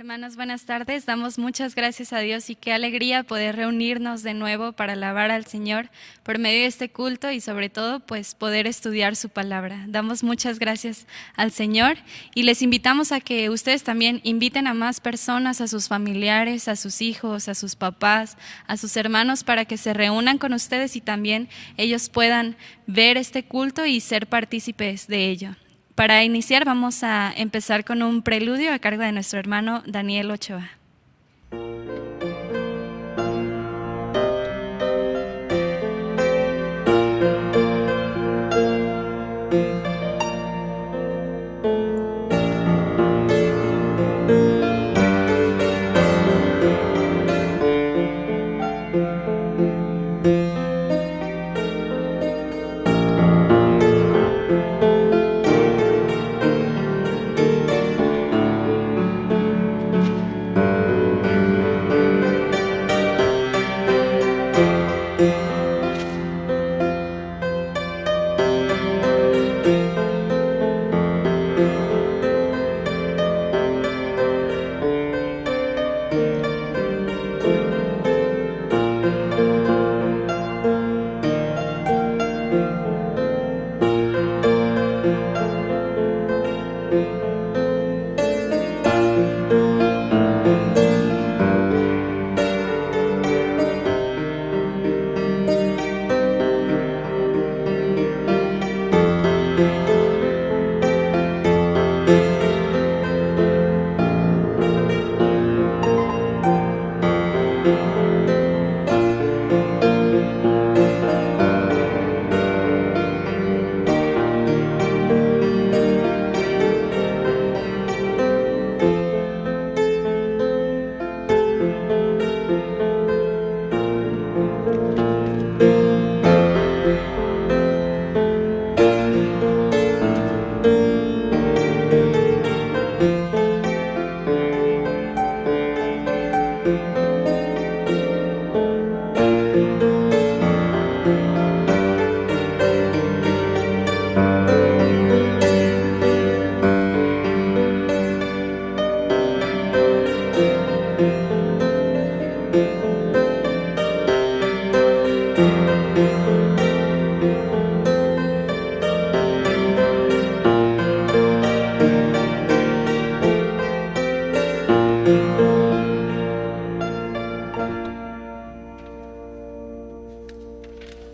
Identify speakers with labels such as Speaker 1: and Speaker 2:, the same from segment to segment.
Speaker 1: Hermanos, buenas tardes. Damos muchas gracias a Dios y qué alegría poder reunirnos de nuevo para alabar al Señor por medio de este culto y sobre todo pues poder estudiar su palabra. Damos muchas gracias al Señor y les invitamos a que ustedes también inviten a más personas, a sus familiares, a sus hijos, a sus papás, a sus hermanos para que se reúnan con ustedes y también ellos puedan ver este culto y ser partícipes de ello. Para iniciar vamos a empezar con un preludio a cargo de nuestro hermano Daniel Ochoa.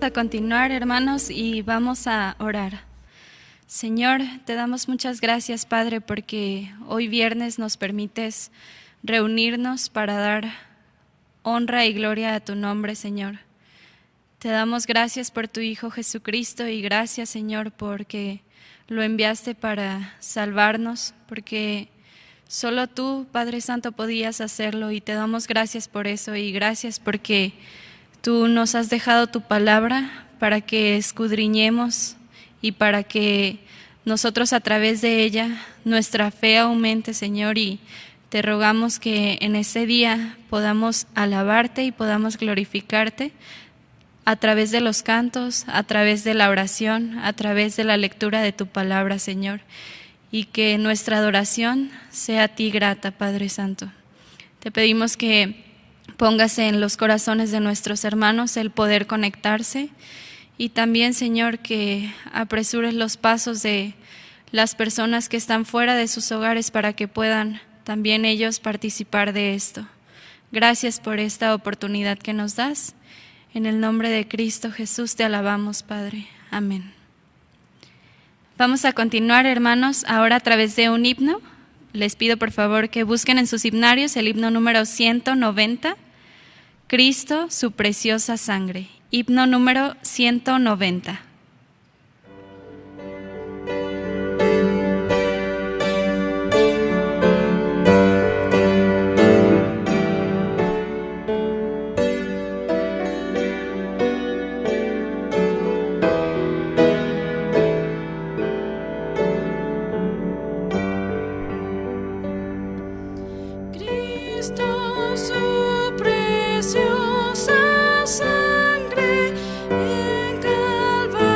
Speaker 1: A continuar, hermanos, y vamos a orar. Señor, te damos muchas gracias, Padre, porque hoy viernes nos permites reunirnos para dar honra y gloria a tu nombre, Señor. Te damos gracias por tu Hijo Jesucristo y gracias, Señor, porque lo enviaste para salvarnos, porque solo tú, Padre Santo, podías hacerlo y te damos gracias por eso y gracias porque tú nos has dejado tu palabra para que escudriñemos y para que nosotros a través de ella nuestra fe aumente, Señor, y te rogamos que en ese día podamos alabarte y podamos glorificarte a través de los cantos, a través de la oración, a través de la lectura de tu palabra, Señor, y que nuestra adoración sea a ti grata, Padre Santo. Te pedimos que póngase en los corazones de nuestros hermanos el poder conectarse y también, Señor, que apresures los pasos de las personas que están fuera de sus hogares para que puedan también ellos participar de esto. Gracias por esta oportunidad que nos das. En el nombre de Cristo Jesús te alabamos, Padre. Amén. Vamos a continuar, hermanos, ahora a través de un himno. Les pido por favor que busquen en sus himnarios el himno número 190, Cristo, su preciosa sangre. Himno número 190.
Speaker 2: Cristo, su preciosa sangre en Calvario.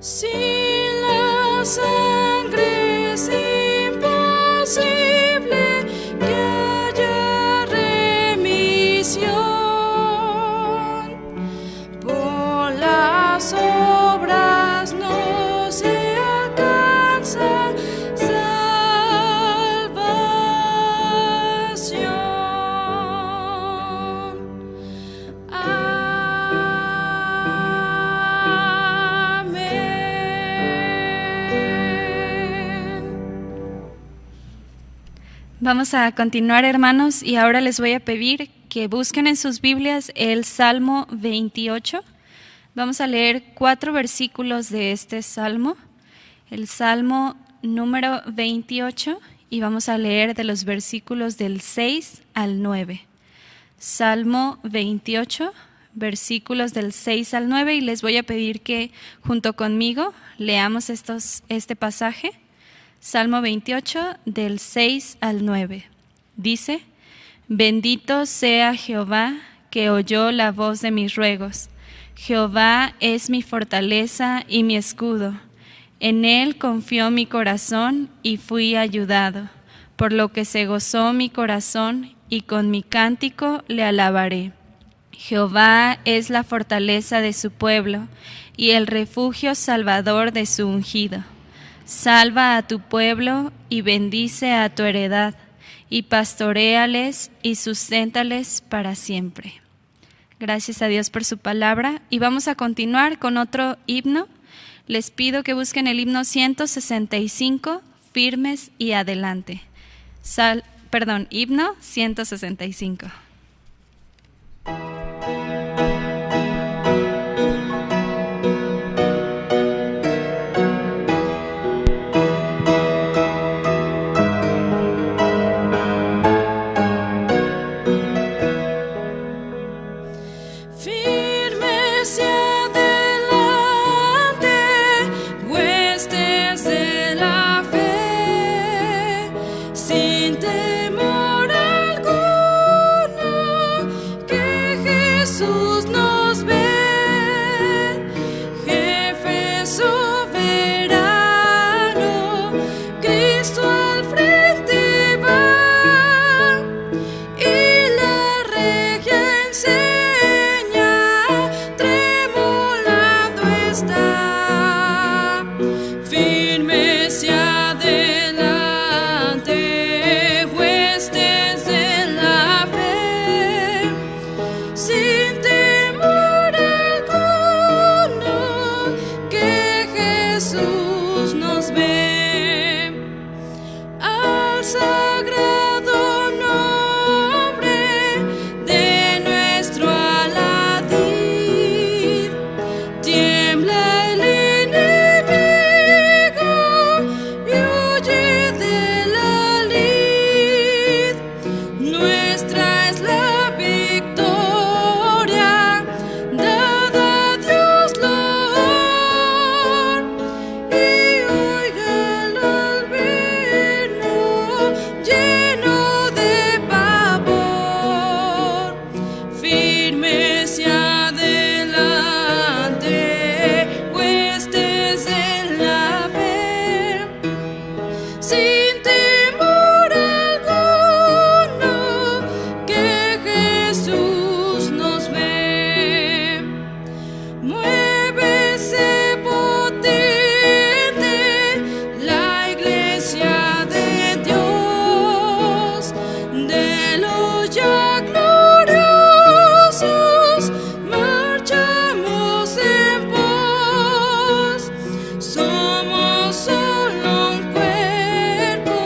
Speaker 2: Sin la sangre es imposible que haya remisión. Por las obras no se alcanza salvación.
Speaker 1: Vamos a continuar, hermanos, y ahora les voy a pedir que busquen en sus Biblias el Salmo 28. Vamos a leer 4 versículos de este Salmo, el Salmo número 28, y vamos a leer de los versículos del 6 al 9. Salmo 28, versículos del 6 al 9, y les voy a pedir que junto conmigo leamos este pasaje. Salmo 28, del 6 al 9. Dice: Bendito sea Jehová, que oyó la voz de mis ruegos. Jehová es mi fortaleza y mi escudo. En él confió mi corazón y fui ayudado, por lo que se gozó mi corazón y con mi cántico le alabaré. Jehová es la fortaleza de su pueblo y el refugio salvador de su ungido. Salva a tu pueblo y bendice a tu heredad, y pastoréales y susténtales para siempre. Gracias a Dios por su palabra, y vamos a continuar con otro himno. Les pido que busquen el himno 165, Firmes y Adelante. Himno 165.
Speaker 2: Firmes y adelante, huestes de la fe, sin temor alguno, que Jesús nos ve, jefe soberano, Cristo al frente va, y la regia enseña, tremolando está. Firmes y adelante, huestes de la fe, sin temor alguno, que Jesús nos ve. Al sagrado nombre de nuestro Aladid, tiembla el enemigo y huye de la lid. Nuestra es la victoria, dada a Dios loor, y oiga al vernos lleno de pavor. Firmes y adelante, huestes en la fe, sin temor alguno, que Jesús nos ve. Muévese potente la iglesia de Dios, de los ya gloriosos marchamos en pos. Somos solo un cuerpo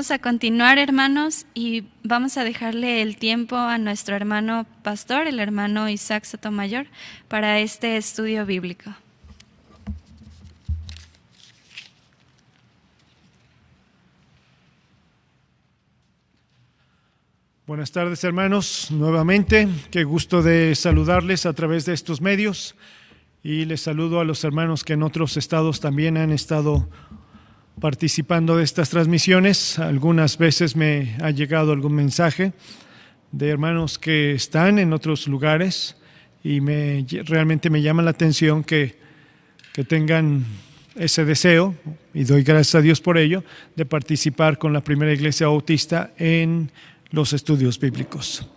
Speaker 1: Vamos a continuar, hermanos, y vamos a dejarle el tiempo a nuestro hermano pastor, el hermano Isaac Sotomayor, para este estudio bíblico.
Speaker 3: Buenas tardes, hermanos, nuevamente. Qué gusto de saludarles a través de estos medios. Y les saludo a los hermanos que en otros estados también han estado participando de estas transmisiones. Algunas veces me ha llegado algún mensaje de hermanos que están en otros lugares y realmente me llama la atención que tengan ese deseo, y doy gracias a Dios por ello, de participar con la Primera Iglesia Bautista en los estudios bíblicos.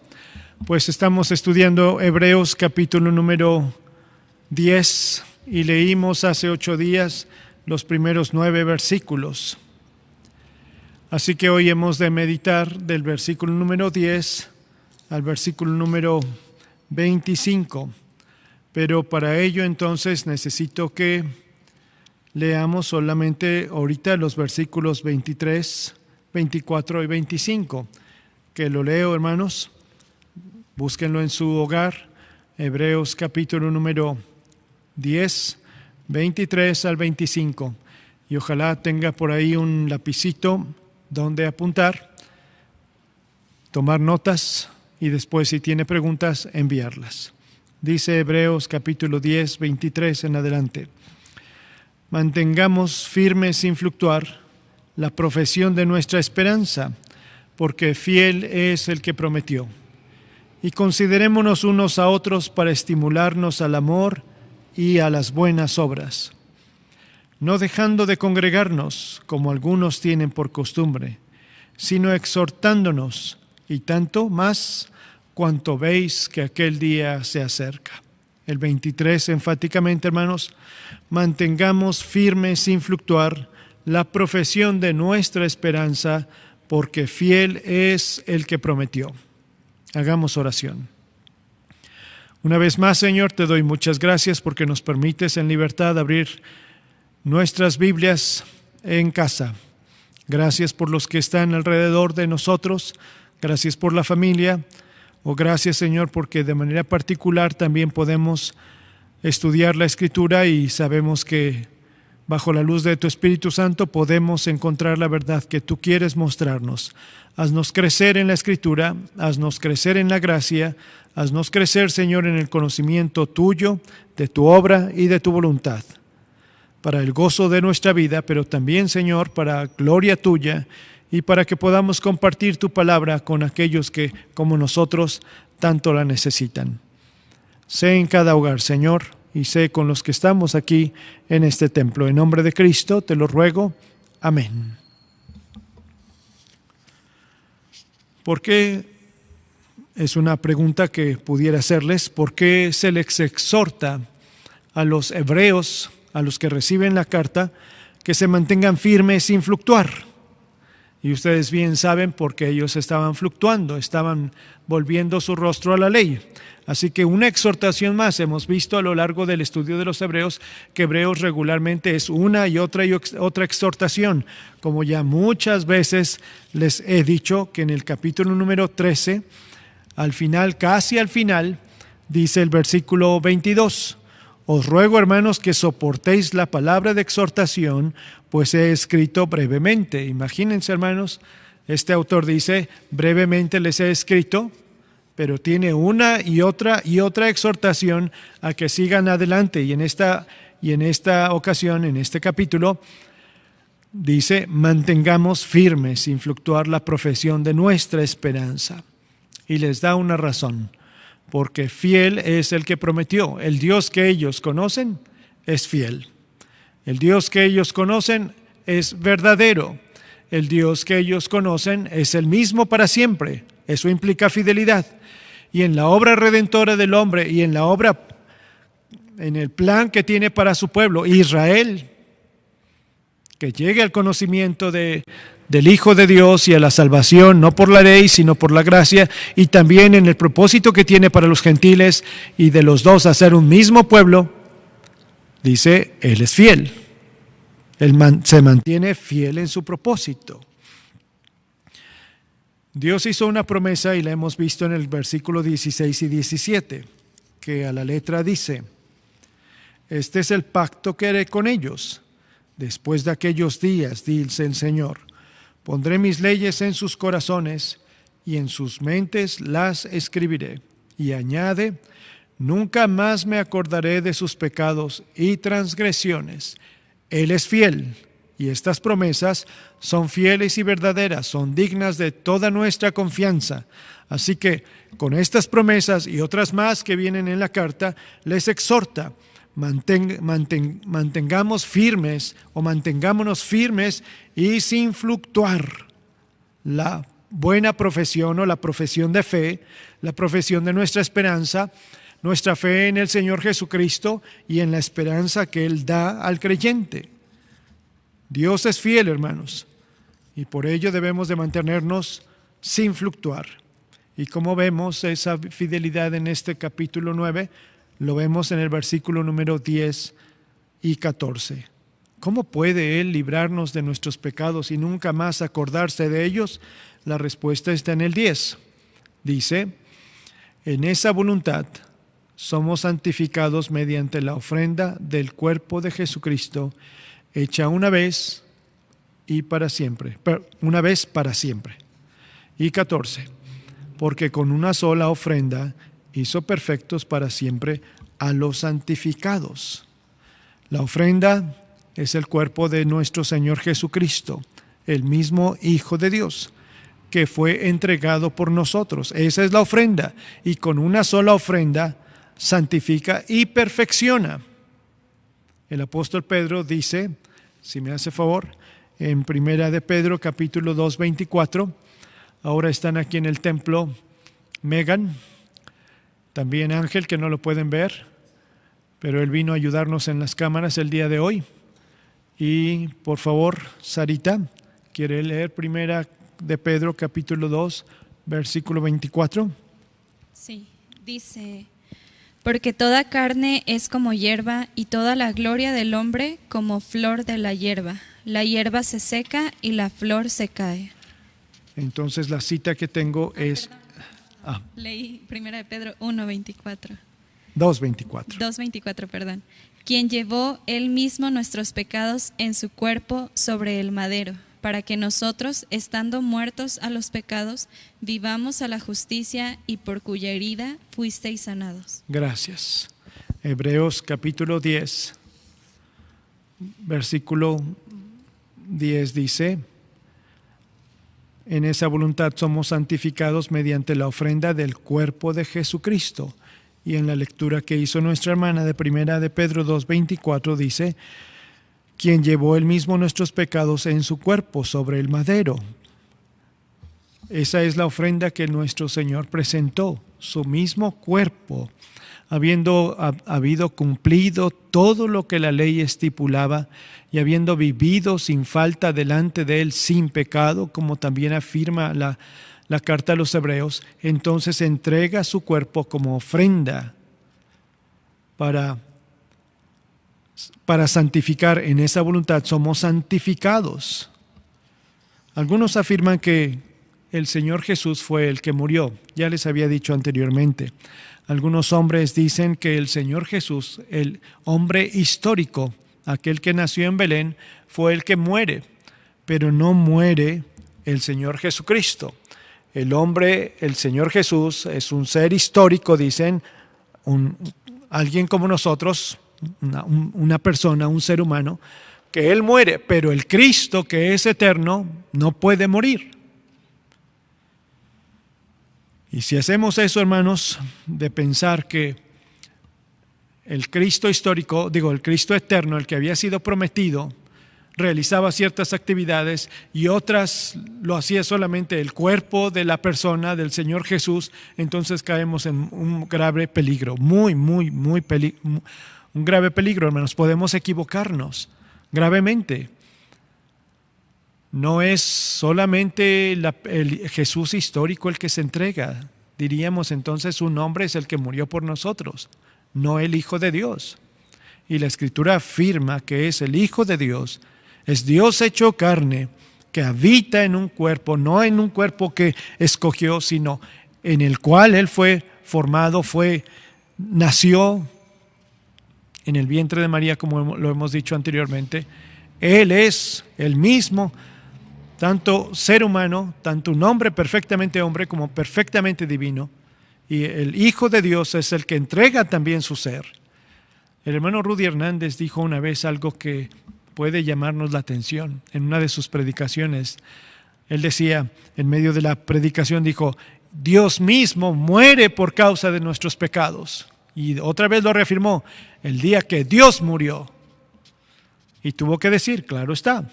Speaker 3: Pues estamos estudiando Hebreos capítulo número 10 y leímos hace 8 días los primeros 9 versículos. Así que hoy hemos de meditar del versículo número 10 al versículo número 25. Pero para ello entonces necesito que leamos solamente ahorita los versículos 23, 24 y 25. Que lo leo, hermanos. Búsquenlo en su hogar. Hebreos capítulo número 10, 23 al 25. Y ojalá tenga por ahí un lapicito donde apuntar, tomar notas y después, si tiene preguntas, enviarlas. Dice Hebreos capítulo 10, 23 en adelante. Mantengamos firme sin fluctuar la profesión de nuestra esperanza, porque fiel es el que prometió. Y considerémonos unos a otros para estimularnos al amor y a las buenas obras, no dejando de congregarnos, como algunos tienen por costumbre, sino exhortándonos, y tanto más cuanto veis que aquel día se acerca. El 23, enfáticamente, hermanos, mantengamos firme sin fluctuar la profesión de nuestra esperanza, porque fiel es el que prometió. Hagamos oración. Una vez más, Señor, te doy muchas gracias porque nos permites en libertad abrir nuestras Biblias en casa. Gracias por los que están alrededor de nosotros. Gracias por la familia. Gracias, Señor, porque de manera particular también podemos estudiar la Escritura y sabemos que bajo la luz de tu Espíritu Santo podemos encontrar la verdad que tú quieres mostrarnos. Haznos crecer en la Escritura, haznos crecer en la gracia, haznos crecer, Señor, en el conocimiento tuyo, de tu obra y de tu voluntad, para el gozo de nuestra vida, pero también, Señor, para gloria tuya y para que podamos compartir tu palabra con aquellos que, como nosotros, tanto la necesitan. Sé en cada hogar, Señor, y sé con los que estamos aquí en este templo. En nombre de Cristo te lo ruego. Amén. ¿Por qué? Es una pregunta que pudiera hacerles. ¿Por qué se les exhorta a los hebreos, a los que reciben la carta, que se mantengan firmes sin fluctuar? Y ustedes bien saben por qué ellos estaban fluctuando, estaban volviendo su rostro a la ley. Así que una exhortación más. Hemos visto a lo largo del estudio de los Hebreos que Hebreos regularmente es una y otra exhortación. Como ya muchas veces les he dicho que en el capítulo número 13, al final, casi al final, dice el versículo 22. Os ruego, hermanos, que soportéis la palabra de exhortación, pues he escrito brevemente. Imagínense, hermanos, este autor dice, brevemente les he escrito, pero tiene una y otra exhortación a que sigan adelante. Y en esta ocasión, en este capítulo, dice, mantengamos firmes sin fluctuar la profesión de nuestra esperanza. Y les da una razón, porque fiel es el que prometió. El Dios que ellos conocen es fiel. El Dios que ellos conocen es verdadero. El Dios que ellos conocen es el mismo para siempre. Eso implica fidelidad. Y en la obra redentora del hombre y en el plan que tiene para su pueblo, Israel, que llegue al conocimiento del Hijo de Dios y a la salvación, no por la ley, sino por la gracia, y también en el propósito que tiene para los gentiles, y de los dos hacer un mismo pueblo, dice, Él es fiel. Él se mantiene fiel en su propósito. Dios hizo una promesa y la hemos visto en el versículo 16 y 17, que a la letra dice: este es el pacto que haré con ellos. Después de aquellos días, dice el Señor, pondré mis leyes en sus corazones y en sus mentes las escribiré. Y añade: nunca más me acordaré de sus pecados y transgresiones. Él es fiel, y estas promesas son fieles y verdaderas, son dignas de toda nuestra confianza. Así que con estas promesas y otras más que vienen en la carta, les exhorta: mantengámonos firmes y sin fluctuar la buena profesión o la profesión de fe, la profesión de nuestra esperanza, nuestra fe en el Señor Jesucristo y en la esperanza que Él da al creyente. Dios es fiel, hermanos, y por ello debemos de mantenernos sin fluctuar. Y como vemos esa fidelidad en este capítulo 9, lo vemos en el versículo número 10 y 14. ¿Cómo puede Él librarnos de nuestros pecados y nunca más acordarse de ellos? La respuesta está en el 10. Dice: en esa voluntad somos santificados mediante la ofrenda del cuerpo de Jesucristo, hecha una vez y para siempre. Una vez para siempre. Y 14. Porque con una sola ofrenda hizo perfectos para siempre a los santificados. La ofrenda es el cuerpo de nuestro Señor Jesucristo, el mismo Hijo de Dios, que fue entregado por nosotros. Esa es la ofrenda, y con una sola ofrenda santifica y perfecciona. El apóstol Pedro dice, si me hace favor, en Primera de Pedro capítulo 2, 24, ahora están aquí en el templo Megan, también Ángel, que no lo pueden ver, pero él vino a ayudarnos en las cámaras el día de hoy. Y por favor, Sarita, ¿quiere leer Primera de Pedro capítulo 2, versículo 24?
Speaker 1: Sí, dice: porque toda carne es como hierba, y toda la gloria del hombre como flor de la hierba. La hierba se seca y la flor se cae.
Speaker 3: Entonces la cita que tengo es...
Speaker 1: Leí Primera de Pedro 1:24.
Speaker 3: 2:24.
Speaker 1: 2:24, perdón. Quien llevó él mismo nuestros pecados en su cuerpo sobre el madero, para que nosotros, estando muertos a los pecados, vivamos a la justicia, y por cuya herida fuisteis sanados.
Speaker 3: Gracias. Hebreos capítulo 10, versículo 10 dice: en esa voluntad somos santificados mediante la ofrenda del cuerpo de Jesucristo. Y en la lectura que hizo nuestra hermana de Primera de Pedro 2:24 dice: quien llevó él mismo nuestros pecados en su cuerpo sobre el madero. Esa es la ofrenda que nuestro Señor presentó, su mismo cuerpo, habido cumplido todo lo que la ley estipulaba y habiendo vivido sin falta delante de Él sin pecado, como también afirma la carta a los Hebreos. Entonces entrega su cuerpo como ofrenda para santificar. En esa voluntad somos santificados. Algunos afirman que el Señor Jesús fue el que murió. Ya les había dicho anteriormente. Algunos hombres dicen que el Señor Jesús, el hombre histórico, aquel que nació en Belén, fue el que muere, pero no muere el Señor Jesucristo. El Señor Jesús es un ser histórico, dicen, alguien como nosotros, una persona, un ser humano, que Él muere, pero el Cristo, que es eterno, no puede morir. Y si hacemos eso, hermanos, de pensar que el Cristo histórico, el Cristo eterno, el que había sido prometido, realizaba ciertas actividades y otras lo hacía solamente el cuerpo de la persona del Señor Jesús, entonces caemos en un grave peligro, un grave peligro, hermanos. Podemos equivocarnos gravemente. No es solamente el Jesús histórico el que se entrega. Diríamos entonces un hombre es el que murió por nosotros, no el Hijo de Dios. Y la Escritura afirma que es el Hijo de Dios, es Dios hecho carne, que habita en un cuerpo, no en un cuerpo que escogió, sino en el cual Él fue formado, nació en el vientre de María, como lo hemos dicho anteriormente. Él es el mismo, tanto ser humano, tanto un hombre perfectamente hombre como perfectamente divino. Y el Hijo de Dios es el que entrega también su ser. El hermano Rudy Hernández dijo una vez algo que puede llamarnos la atención. En una de sus predicaciones, él decía, en medio de la predicación dijo, Dios mismo muere por causa de nuestros pecados. Y otra vez lo reafirmó, el día que Dios murió. Y tuvo que decir, claro está,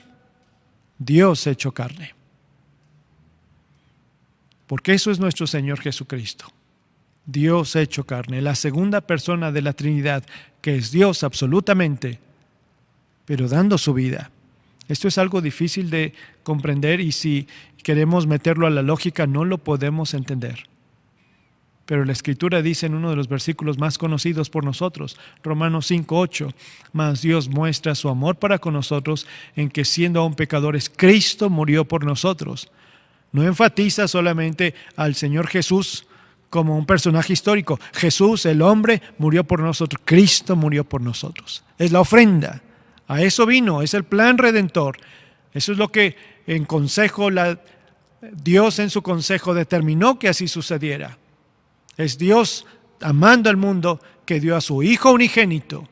Speaker 3: Dios hecho carne. Porque eso es nuestro Señor Jesucristo. Dios hecho carne, la segunda persona de la Trinidad, que es Dios absolutamente, pero dando su vida. Esto es algo difícil de comprender y si queremos meterlo a la lógica no lo podemos entender. Pero la Escritura dice en uno de los versículos más conocidos por nosotros, Romanos 5:8, mas Dios muestra su amor para con nosotros en que siendo aún pecadores, Cristo murió por nosotros. No enfatiza solamente al Señor Jesús como un personaje histórico. Jesús, el hombre, murió por nosotros. Cristo murió por nosotros. Es la ofrenda. A eso vino, es el plan redentor. Eso es lo que en consejo, Dios en su consejo determinó que así sucediera. Es Dios amando al mundo que dio a su Hijo unigénito.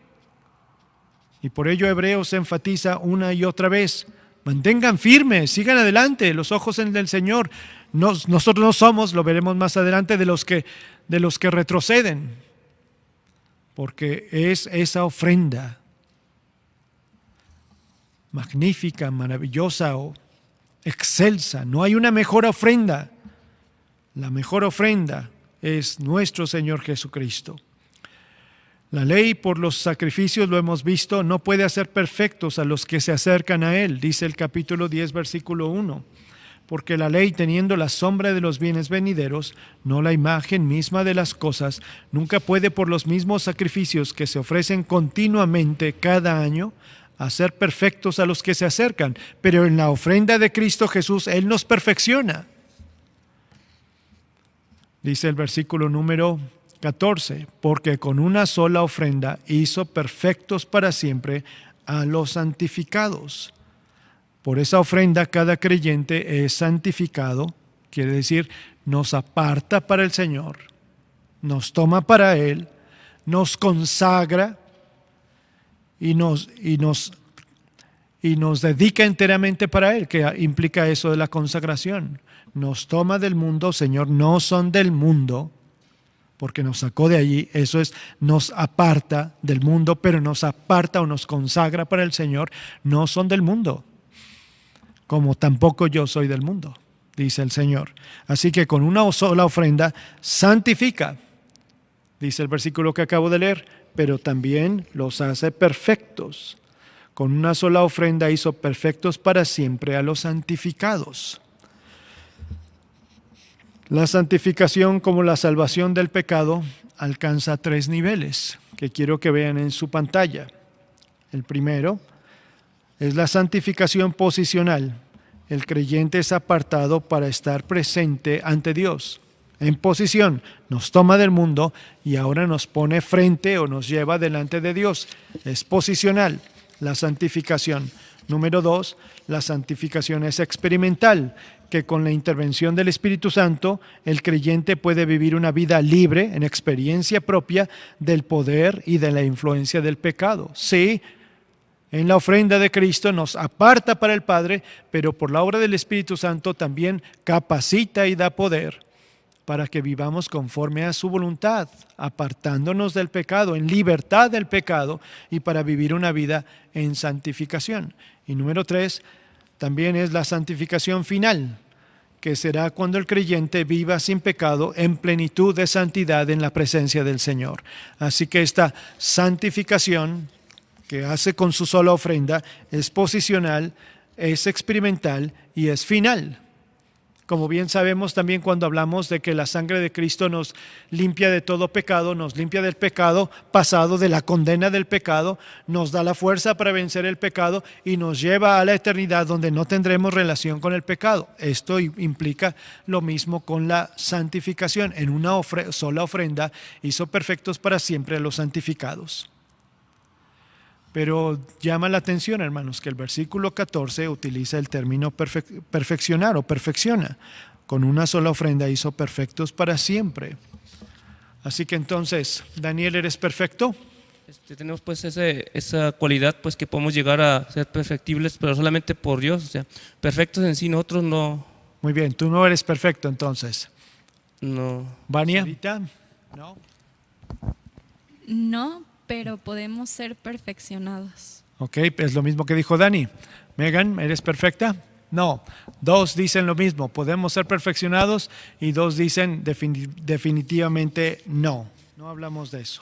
Speaker 3: Y por ello Hebreos enfatiza una y otra vez, mantengan firmes, sigan adelante, los ojos en el Señor. Nosotros no somos, lo veremos más adelante, de los que retroceden, porque es esa ofrenda magnífica, maravillosa o excelsa. No hay una mejor ofrenda. La mejor ofrenda es nuestro Señor Jesucristo. La ley por los sacrificios, lo hemos visto, no puede hacer perfectos a los que se acercan a Él, dice el capítulo 10, versículo 1. Porque la ley, teniendo la sombra de los bienes venideros, no la imagen misma de las cosas, nunca puede por los mismos sacrificios que se ofrecen continuamente cada año, hacer perfectos a los que se acercan. Pero en la ofrenda de Cristo Jesús, Él nos perfecciona. Dice el versículo número 14, porque con una sola ofrenda hizo perfectos para siempre a los santificados. Por esa ofrenda cada creyente es santificado, quiere decir, nos aparta para el Señor, nos toma para Él, nos consagra y nos dedica enteramente para Él, que implica eso de la consagración. Nos toma del mundo, Señor, no son del mundo, porque nos sacó de allí, eso es, nos aparta del mundo, pero nos aparta o nos consagra para el Señor, no son del mundo, como tampoco yo soy del mundo, dice el Señor. Así que con una sola ofrenda santifica, dice el versículo que acabo de leer, pero también los hace perfectos. Con una sola ofrenda hizo perfectos para siempre a los santificados. La santificación, como la salvación del pecado, alcanza 3 niveles que quiero que vean en su pantalla. El primero es la santificación posicional. El creyente es apartado para estar presente ante Dios. En posición, nos toma del mundo y ahora nos pone frente o nos lleva delante de Dios. Es posicional la santificación. Número 2, la santificación es experimental, que con la intervención del Espíritu Santo, el creyente puede vivir una vida libre, en experiencia propia, del poder y de la influencia del pecado. Sí, en la ofrenda de Cristo nos aparta para el Padre, pero por la obra del Espíritu Santo también capacita y da poder para que vivamos conforme a su voluntad, apartándonos del pecado, en libertad del pecado y para vivir una vida en santificación. Y número 3, también es la santificación final, que será cuando el creyente viva sin pecado en plenitud de santidad en la presencia del Señor. Así que esta santificación que hace con su sola ofrenda es posicional, es experimental y es final. Como bien sabemos también cuando hablamos de que la sangre de Cristo nos limpia de todo pecado, nos limpia del pecado pasado, de la condena del pecado, nos da la fuerza para vencer el pecado y nos lleva a la eternidad donde no tendremos relación con el pecado. Esto implica lo mismo con la santificación. En una sola ofrenda hizo perfectos para siempre a los santificados. Pero llama la atención, hermanos, que el versículo 14 utiliza el término perfeccionar o perfecciona. Con una sola ofrenda hizo perfectos para siempre. Así que entonces, Daniel, ¿eres perfecto?
Speaker 4: Tenemos pues esa cualidad pues que podemos llegar a ser perfectibles, pero solamente por Dios. O sea, perfectos en sí nosotros no.
Speaker 3: Muy bien, tú no eres perfecto entonces.
Speaker 4: No.
Speaker 3: ¿Vania? ¿No?
Speaker 1: No, pero podemos ser perfeccionados.
Speaker 3: Ok, es lo mismo que dijo Dani. Megan, ¿eres perfecta? No. Dos dicen lo mismo, podemos ser perfeccionados, y dos dicen definitivamente no. No hablamos de eso.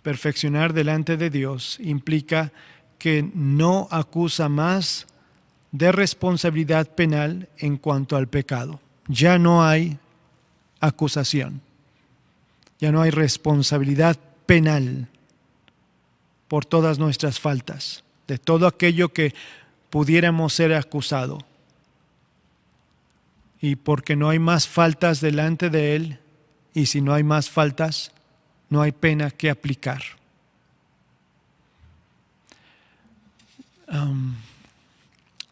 Speaker 3: Perfeccionar delante de Dios implica que no acusa más de responsabilidad penal en cuanto al pecado. Ya no hay acusación. Ya no hay responsabilidad penal por todas nuestras faltas, de todo aquello que pudiéramos ser acusado. Y porque no hay más faltas delante de Él, y si no hay más faltas, no hay pena que aplicar.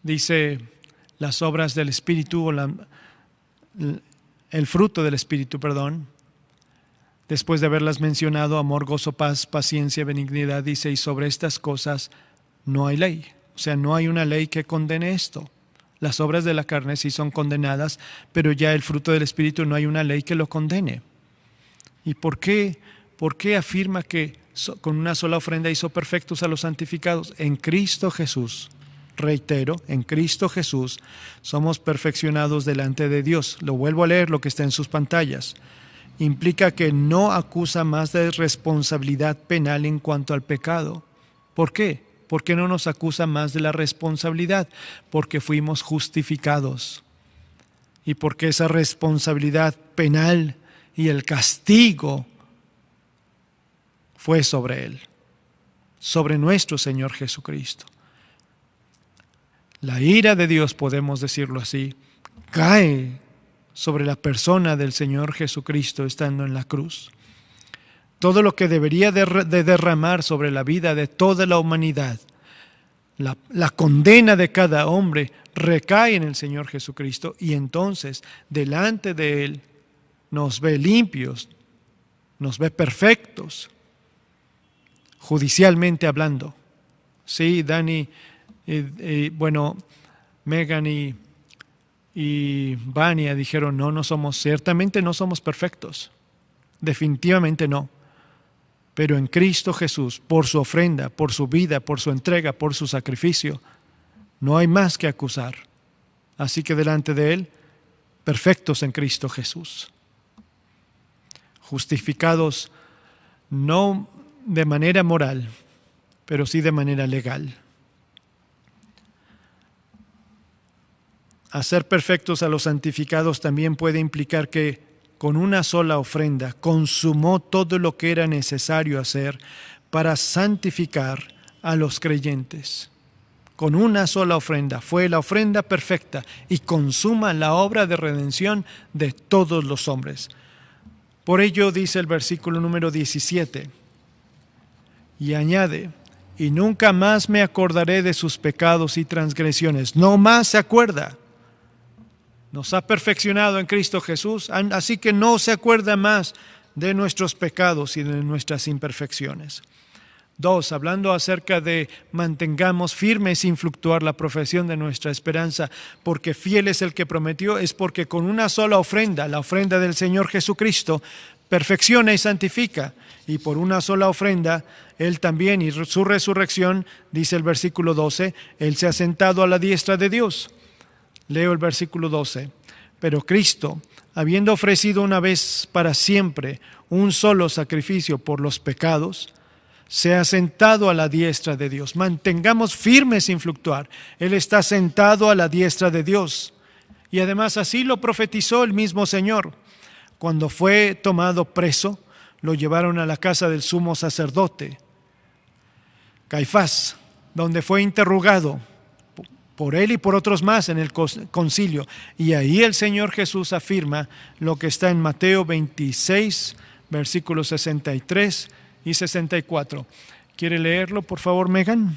Speaker 3: Dice las obras del Espíritu, o el fruto del Espíritu, después de haberlas mencionado: amor, gozo, paz, paciencia, benignidad, dice, y sobre estas cosas no hay ley. O sea, no hay una ley que condene esto. Las obras de la carne sí son condenadas, pero ya el fruto del Espíritu no hay una ley que lo condene. ¿Y por qué afirma que con una sola ofrenda hizo perfectos a los santificados? En Cristo Jesús, reitero, en Cristo Jesús somos perfeccionados delante de Dios. Lo vuelvo a leer, lo que está en sus pantallas. Implica que no acusa más de responsabilidad penal en cuanto al pecado. ¿Por qué? ¿Por qué no nos acusa más de la responsabilidad? Porque fuimos justificados. Y porque esa responsabilidad penal y el castigo fue sobre Él, sobre nuestro Señor Jesucristo. La ira de Dios, podemos decirlo así, cae sobre la persona del Señor Jesucristo estando en la cruz. Todo lo que debería de derramar sobre la vida de toda la humanidad, la condena de cada hombre, recae en el Señor Jesucristo, y entonces delante de Él nos ve limpios, nos ve perfectos, judicialmente hablando. Sí, Dani, Megan y Vania dijeron, ciertamente no somos perfectos, definitivamente no. Pero en Cristo Jesús, por su ofrenda, por su vida, por su entrega, por su sacrificio, no hay más que acusar. Así que delante de Él, perfectos en Cristo Jesús. Justificados no de manera moral, pero sí de manera legal. Hacer perfectos a los santificados también puede implicar que con una sola ofrenda consumó todo lo que era necesario hacer para santificar a los creyentes. Con una sola ofrenda, fue la ofrenda perfecta y consuma la obra de redención de todos los hombres. Por ello dice el versículo número 17, y añade, y nunca más me acordaré de sus pecados y transgresiones. No más se acuerda. Nos ha perfeccionado en Cristo Jesús, así que no se acuerda más de nuestros pecados y de nuestras imperfecciones. 2, hablando acerca de mantengamos firme sin fluctuar la profesión de nuestra esperanza, porque fiel es el que prometió, es porque con una sola ofrenda, la ofrenda del Señor Jesucristo, perfecciona y santifica. Y por una sola ofrenda, Él también, y su resurrección, dice el versículo 12, Él se ha sentado a la diestra de Dios. Leo el versículo 12. Pero Cristo, habiendo ofrecido una vez para siempre un solo sacrificio por los pecados, se ha sentado a la diestra de Dios. Mantengamos firmes sin fluctuar. Él está sentado a la diestra de Dios. Y además así lo profetizó el mismo Señor. Cuando fue tomado preso, lo llevaron a la casa del sumo sacerdote, Caifás, donde fue interrogado por él y por otros más en el concilio. Y ahí el Señor Jesús afirma lo que está en Mateo 26, versículos 63 y 64. ¿Quiere leerlo, por favor, Megan?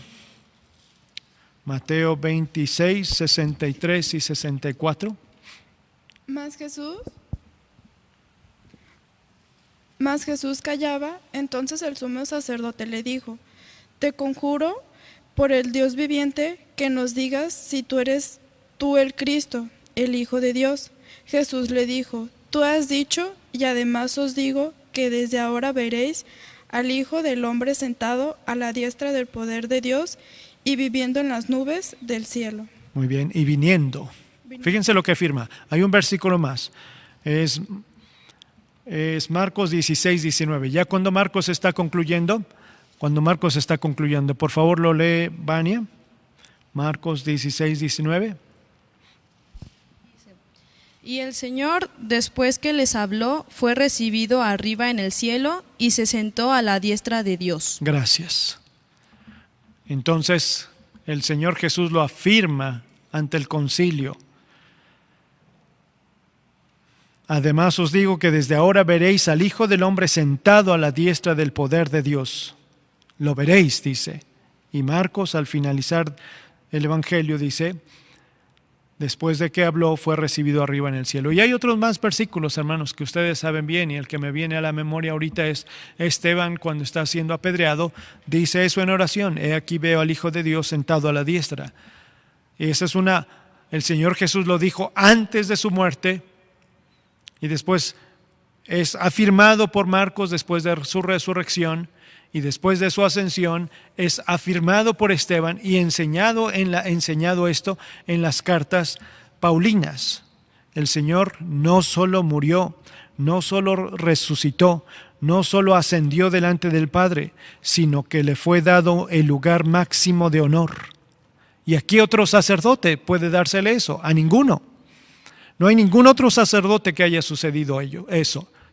Speaker 3: Mateo 26, 63 y 64.
Speaker 5: Mas Jesús callaba. Entonces el sumo sacerdote le dijo: Te conjuro por el Dios viviente que nos digas si tú eres tú el Cristo, el Hijo de Dios. Jesús le dijo: Tú has dicho, y además os digo que desde ahora veréis al Hijo del Hombre sentado a la diestra del poder de Dios y viviendo en las nubes del cielo.
Speaker 3: Muy bien, y viniendo. Fíjense lo que afirma. Hay un versículo más. Es Marcos 16, 19. Ya cuando Marcos está concluyendo, por favor lo lee Vania. Marcos 16, 19.
Speaker 6: Y el Señor, después que les habló, fue recibido arriba en el cielo y se sentó a la diestra de Dios.
Speaker 3: Gracias. Entonces, el Señor Jesús lo afirma ante el concilio. Además os digo que desde ahora veréis al Hijo del Hombre sentado a la diestra del poder de Dios. Lo veréis, dice. Y Marcos, al finalizar el Evangelio, dice: después de que habló, fue recibido arriba en el cielo. Y hay otros más versículos, hermanos, que ustedes saben bien, y el que me viene a la memoria ahorita es Esteban, cuando está siendo apedreado, dice eso en oración: he aquí veo al Hijo de Dios sentado a la diestra. Y esa es el Señor Jesús lo dijo antes de su muerte, y después es afirmado por Marcos después de su resurrección, y después de su ascensión es afirmado por Esteban y enseñado esto en las cartas paulinas. El Señor no solo murió, no solo resucitó, no solo ascendió delante del Padre, sino que le fue dado el lugar máximo de honor. ¿Y aquí otro sacerdote puede dársele eso? A ninguno. No hay ningún otro sacerdote que haya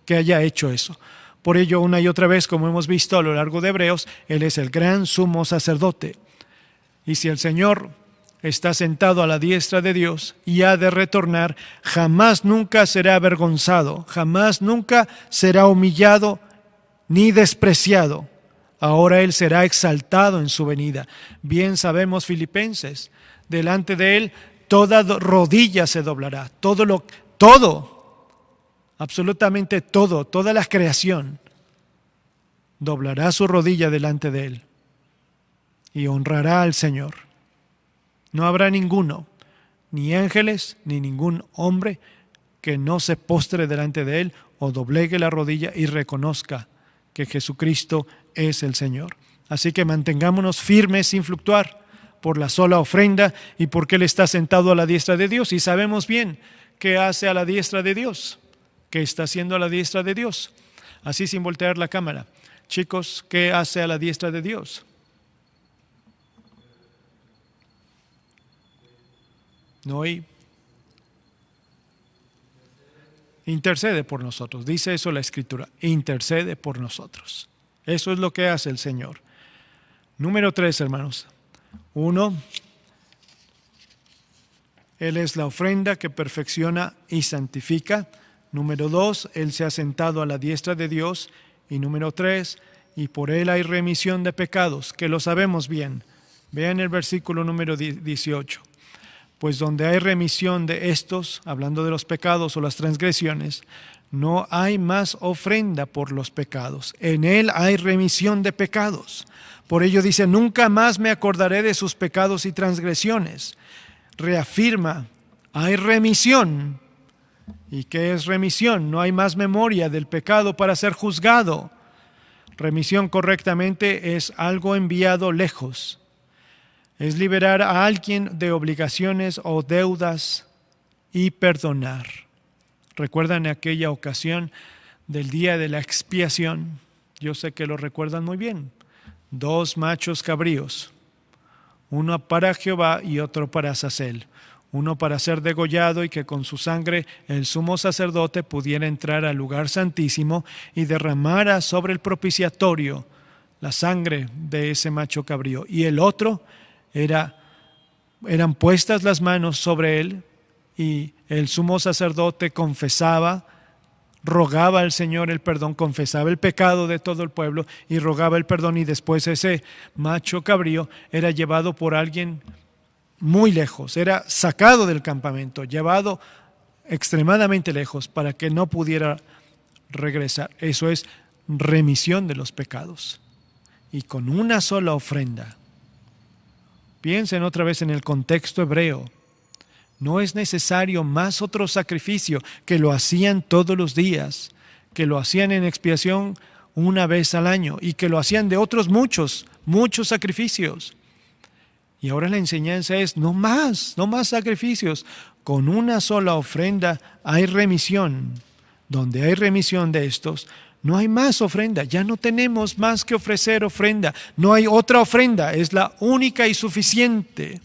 Speaker 3: que haya hecho eso. Por ello, una y otra vez, como hemos visto a lo largo de Hebreos, Él es el gran sumo sacerdote. Y si el Señor está sentado a la diestra de Dios y ha de retornar, jamás nunca será avergonzado, jamás nunca será humillado ni despreciado. Ahora Él será exaltado en su venida. Bien sabemos, Filipenses, delante de Él toda rodilla se doblará, absolutamente todo, toda la creación doblará su rodilla delante de Él y honrará al Señor. No habrá ninguno, ni ángeles, ni ningún hombre que no se postre delante de Él o doblegue la rodilla y reconozca que Jesucristo es el Señor. Así que mantengámonos firmes sin fluctuar por la sola ofrenda y porque Él está sentado a la diestra de Dios, y sabemos bien qué hace a la diestra de Dios. ¿Qué está haciendo a la diestra de Dios? Así, sin voltear la cámara. Chicos, ¿qué hace a la diestra de Dios? No hay. Intercede por nosotros. Dice eso la Escritura. Intercede por nosotros. Eso es lo que hace el Señor. Número 3, hermanos. 1. Él es la ofrenda que perfecciona y santifica. Número 2, Él se ha sentado a la diestra de Dios. Y número 3, y por Él hay remisión de pecados, que lo sabemos bien. Vean el versículo número 18. Pues donde hay remisión de estos, hablando de los pecados o las transgresiones, no hay más ofrenda por los pecados. En Él hay remisión de pecados. Por ello dice: nunca más me acordaré de sus pecados y transgresiones. Reafirma, hay remisión. ¿Y qué es remisión? No hay más memoria del pecado para ser juzgado. Remisión correctamente es algo enviado lejos. Es liberar a alguien de obligaciones o deudas y perdonar. ¿Recuerdan aquella ocasión del día de la expiación? Yo sé que lo recuerdan muy bien. 2 machos cabríos, uno para Jehová y otro para Azazel. uno para ser degollado y que con su sangre el sumo sacerdote pudiera entrar al lugar santísimo y derramara sobre el propiciatorio la sangre de ese macho cabrío. Y el otro eran puestas las manos sobre él y el sumo sacerdote confesaba, rogaba al Señor el perdón, confesaba el pecado de todo el pueblo y rogaba el perdón, y después ese macho cabrío era llevado por alguien muy lejos, era sacado del campamento, llevado extremadamente lejos para que no pudiera regresar. Eso es remisión de los pecados. Y con una sola ofrenda. Piensen otra vez en el contexto hebreo. No es necesario más otro sacrificio, que lo hacían todos los días, que lo hacían en expiación una vez al año y que lo hacían de otros muchos sacrificios. Y ahora la enseñanza es no más sacrificios. Con una sola ofrenda hay remisión. Donde hay remisión de estos, no hay más ofrenda. Ya no tenemos más que ofrecer ofrenda. No hay otra ofrenda. Es la única y suficiente.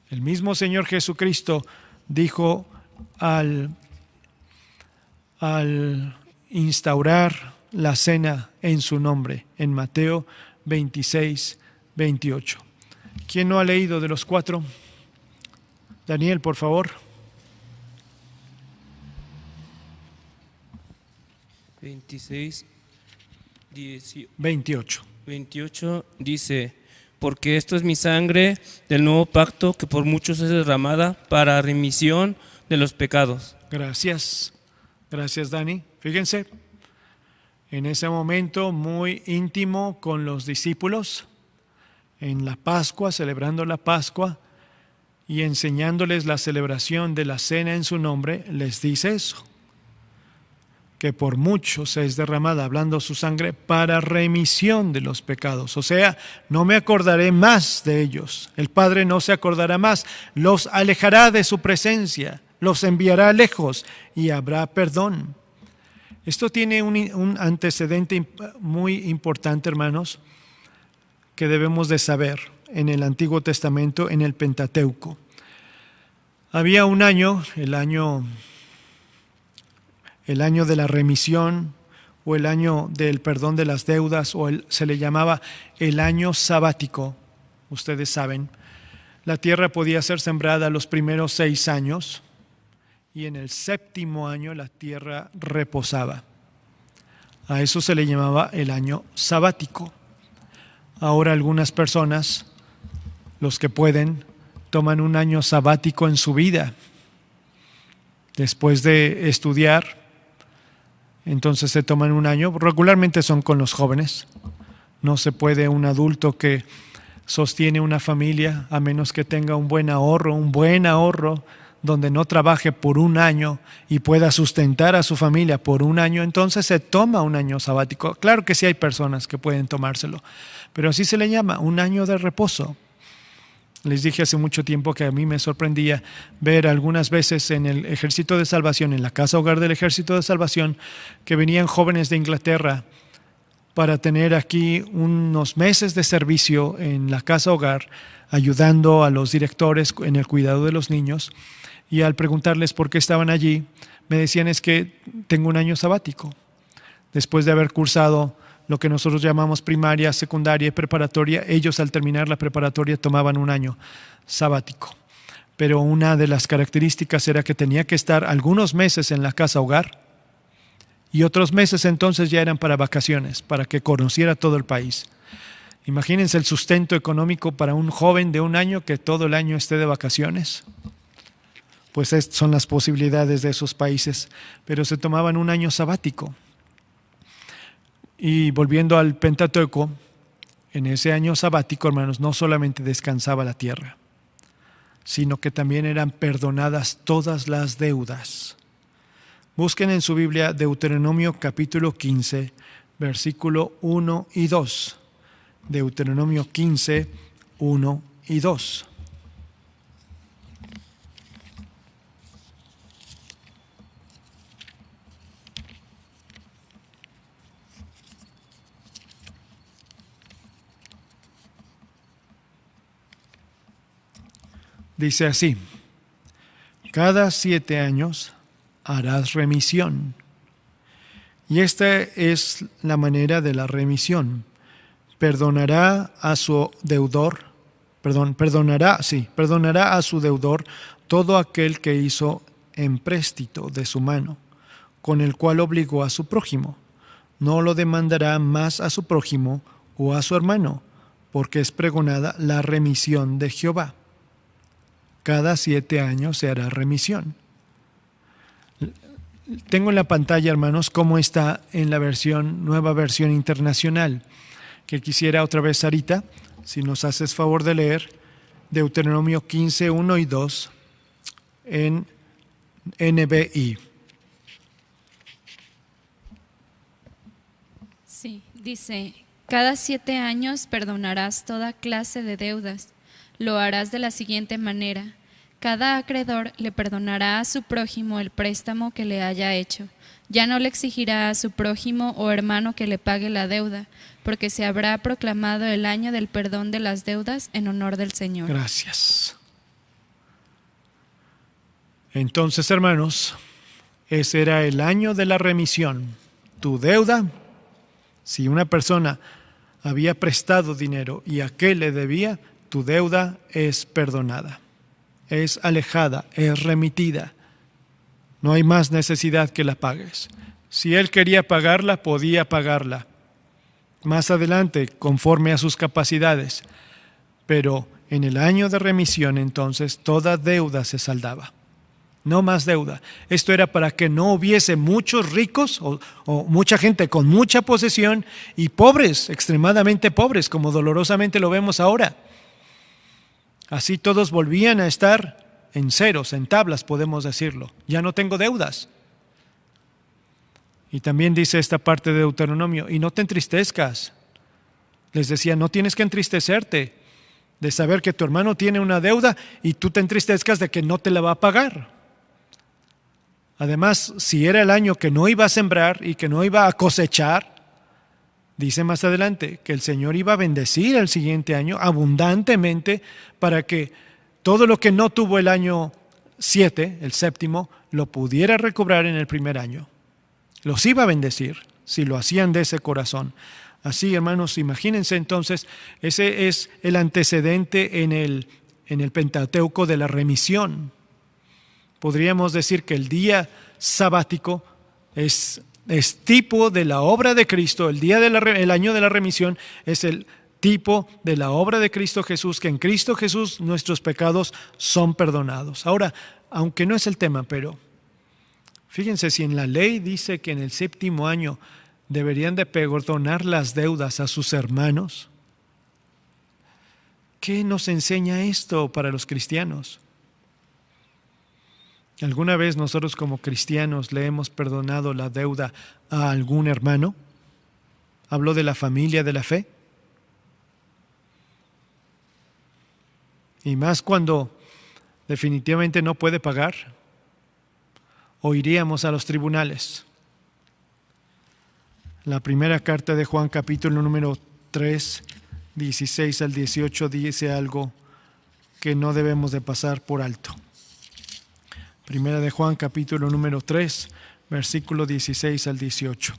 Speaker 3: El mismo Señor Jesucristo dijo al instaurar la cena en su nombre, en Mateo 26, 28. ¿Quién no ha leído de los cuatro? Daniel, por favor.
Speaker 4: 26,
Speaker 3: 28.
Speaker 4: 28 dice: porque esto es mi sangre del nuevo pacto, que por muchos es derramada para remisión de los pecados.
Speaker 3: Gracias. Gracias, Dani. Fíjense, en ese momento muy íntimo con los discípulos, en la Pascua, celebrando la Pascua y enseñándoles la celebración de la cena en su nombre, les dice eso, que por muchos es derramada, hablando su sangre, para remisión de los pecados. O sea, no me acordaré más de ellos. El Padre no se acordará más, los alejará de su presencia, los enviará lejos y habrá perdón. Esto tiene un antecedente muy importante, hermanos, que debemos de saber en el Antiguo Testamento, en el Pentateuco. Había un año, el año de la remisión, o el año del perdón de las deudas, o se le llamaba el año sabático. Ustedes saben, la tierra podía ser sembrada los primeros 6 años, y en el 7º año la tierra reposaba. A eso se le llamaba el año sabático. Ahora algunas personas, los que pueden, toman un año sabático en su vida. Después de estudiar, entonces se toman un año. Regularmente son con los jóvenes. No se puede un adulto que sostiene una familia, a menos que tenga un buen ahorro, donde no trabaje por un año y pueda sustentar a su familia por un año, entonces se toma un año sabático. Claro que sí hay personas que pueden tomárselo, pero así se le llama, un año de reposo. Les dije hace mucho tiempo que a mí me sorprendía ver algunas veces en el Ejército de Salvación, en la casa hogar del Ejército de Salvación, que venían jóvenes de Inglaterra para tener aquí unos meses de servicio en la casa hogar, ayudando a los directores en el cuidado de los niños. Y al preguntarles por qué estaban allí, me decían: es que tengo un año sabático. Después de haber cursado lo que nosotros llamamos primaria, secundaria y preparatoria, ellos al terminar la preparatoria tomaban un año sabático. Pero una de las características era que tenía que estar algunos meses en la casa hogar y otros meses entonces ya eran para vacaciones, para que conociera todo el país. Imagínense el sustento económico para un joven de un año que todo el año esté de vacaciones. Pues son las posibilidades de esos países, pero se tomaban un año sabático. Y volviendo al Pentateuco, en ese año sabático, hermanos, no solamente descansaba la tierra, sino que también eran perdonadas todas las deudas. Busquen en su Biblia Deuteronomio capítulo 15, versículo 1 y 2. Deuteronomio 15, 1 y 2. Dice así: cada 7 años harás remisión. Y esta es la manera de la remisión. Perdonará a su deudor todo aquel que hizo empréstito de su mano, con el cual obligó a su prójimo. No lo demandará más a su prójimo o a su hermano, porque es pregonada la remisión de Jehová. Cada 7 años se hará remisión. Tengo en la pantalla, hermanos, cómo está en la nueva versión internacional, que quisiera otra vez, Sarita, si nos haces favor de leer Deuteronomio 15, 1 y 2 en NBI.
Speaker 1: Sí, dice, cada 7 años perdonarás toda clase de deudas. Lo harás de la siguiente manera. Cada acreedor le perdonará a su prójimo el préstamo que le haya hecho. Ya no le exigirá a su prójimo o hermano que le pague la deuda, porque se habrá proclamado el año del perdón de las deudas en honor del Señor.
Speaker 3: Gracias. Entonces, hermanos, ese era el año de la remisión. Tu deuda, si una persona había prestado dinero y a qué le debía, tu deuda es perdonada, es alejada, es remitida. No hay más necesidad que la pagues. Si él quería pagarla, podía pagarla más adelante, conforme a sus capacidades. Pero en el año de remisión, entonces, toda deuda se saldaba. No más deuda. Esto era para que no hubiese muchos ricos o mucha gente con mucha posesión y pobres, extremadamente pobres, como dolorosamente lo vemos ahora. Así todos volvían a estar en ceros, en tablas, podemos decirlo. Ya no tengo deudas. Y también dice esta parte de Deuteronomio, y no te entristezcas. Les decía, no tienes que entristecerte de saber que tu hermano tiene una deuda y tú te entristezcas de que no te la va a pagar. Además, si era el año que no iba a sembrar y que no iba a cosechar, dice más adelante que el Señor iba a bendecir el siguiente año abundantemente para que todo lo que no tuvo el año 7, el séptimo, lo pudiera recobrar en el primer año. Los iba a bendecir si lo hacían de ese corazón. Así, hermanos, imagínense entonces, ese es el antecedente en el Pentateuco de la remisión. Podríamos decir que el día sabático es tipo de la obra de Cristo. El año de la remisión es el tipo de la obra de Cristo Jesús, que en Cristo Jesús nuestros pecados son perdonados. Ahora, aunque no es el tema, pero fíjense, si en la ley dice que en el 7º año deberían de perdonar las deudas a sus hermanos, ¿qué nos enseña esto para los cristianos? ¿Alguna vez nosotros como cristianos le hemos perdonado la deuda a algún hermano? ¿Hablo de la familia de la fe? Y más cuando definitivamente no puede pagar, o iríamos a los tribunales. La primera carta de Juan, capítulo número 3, 16 al 18, dice algo que no debemos de pasar por alto. Primera de Juan, capítulo número 3, versículo 16 al 18.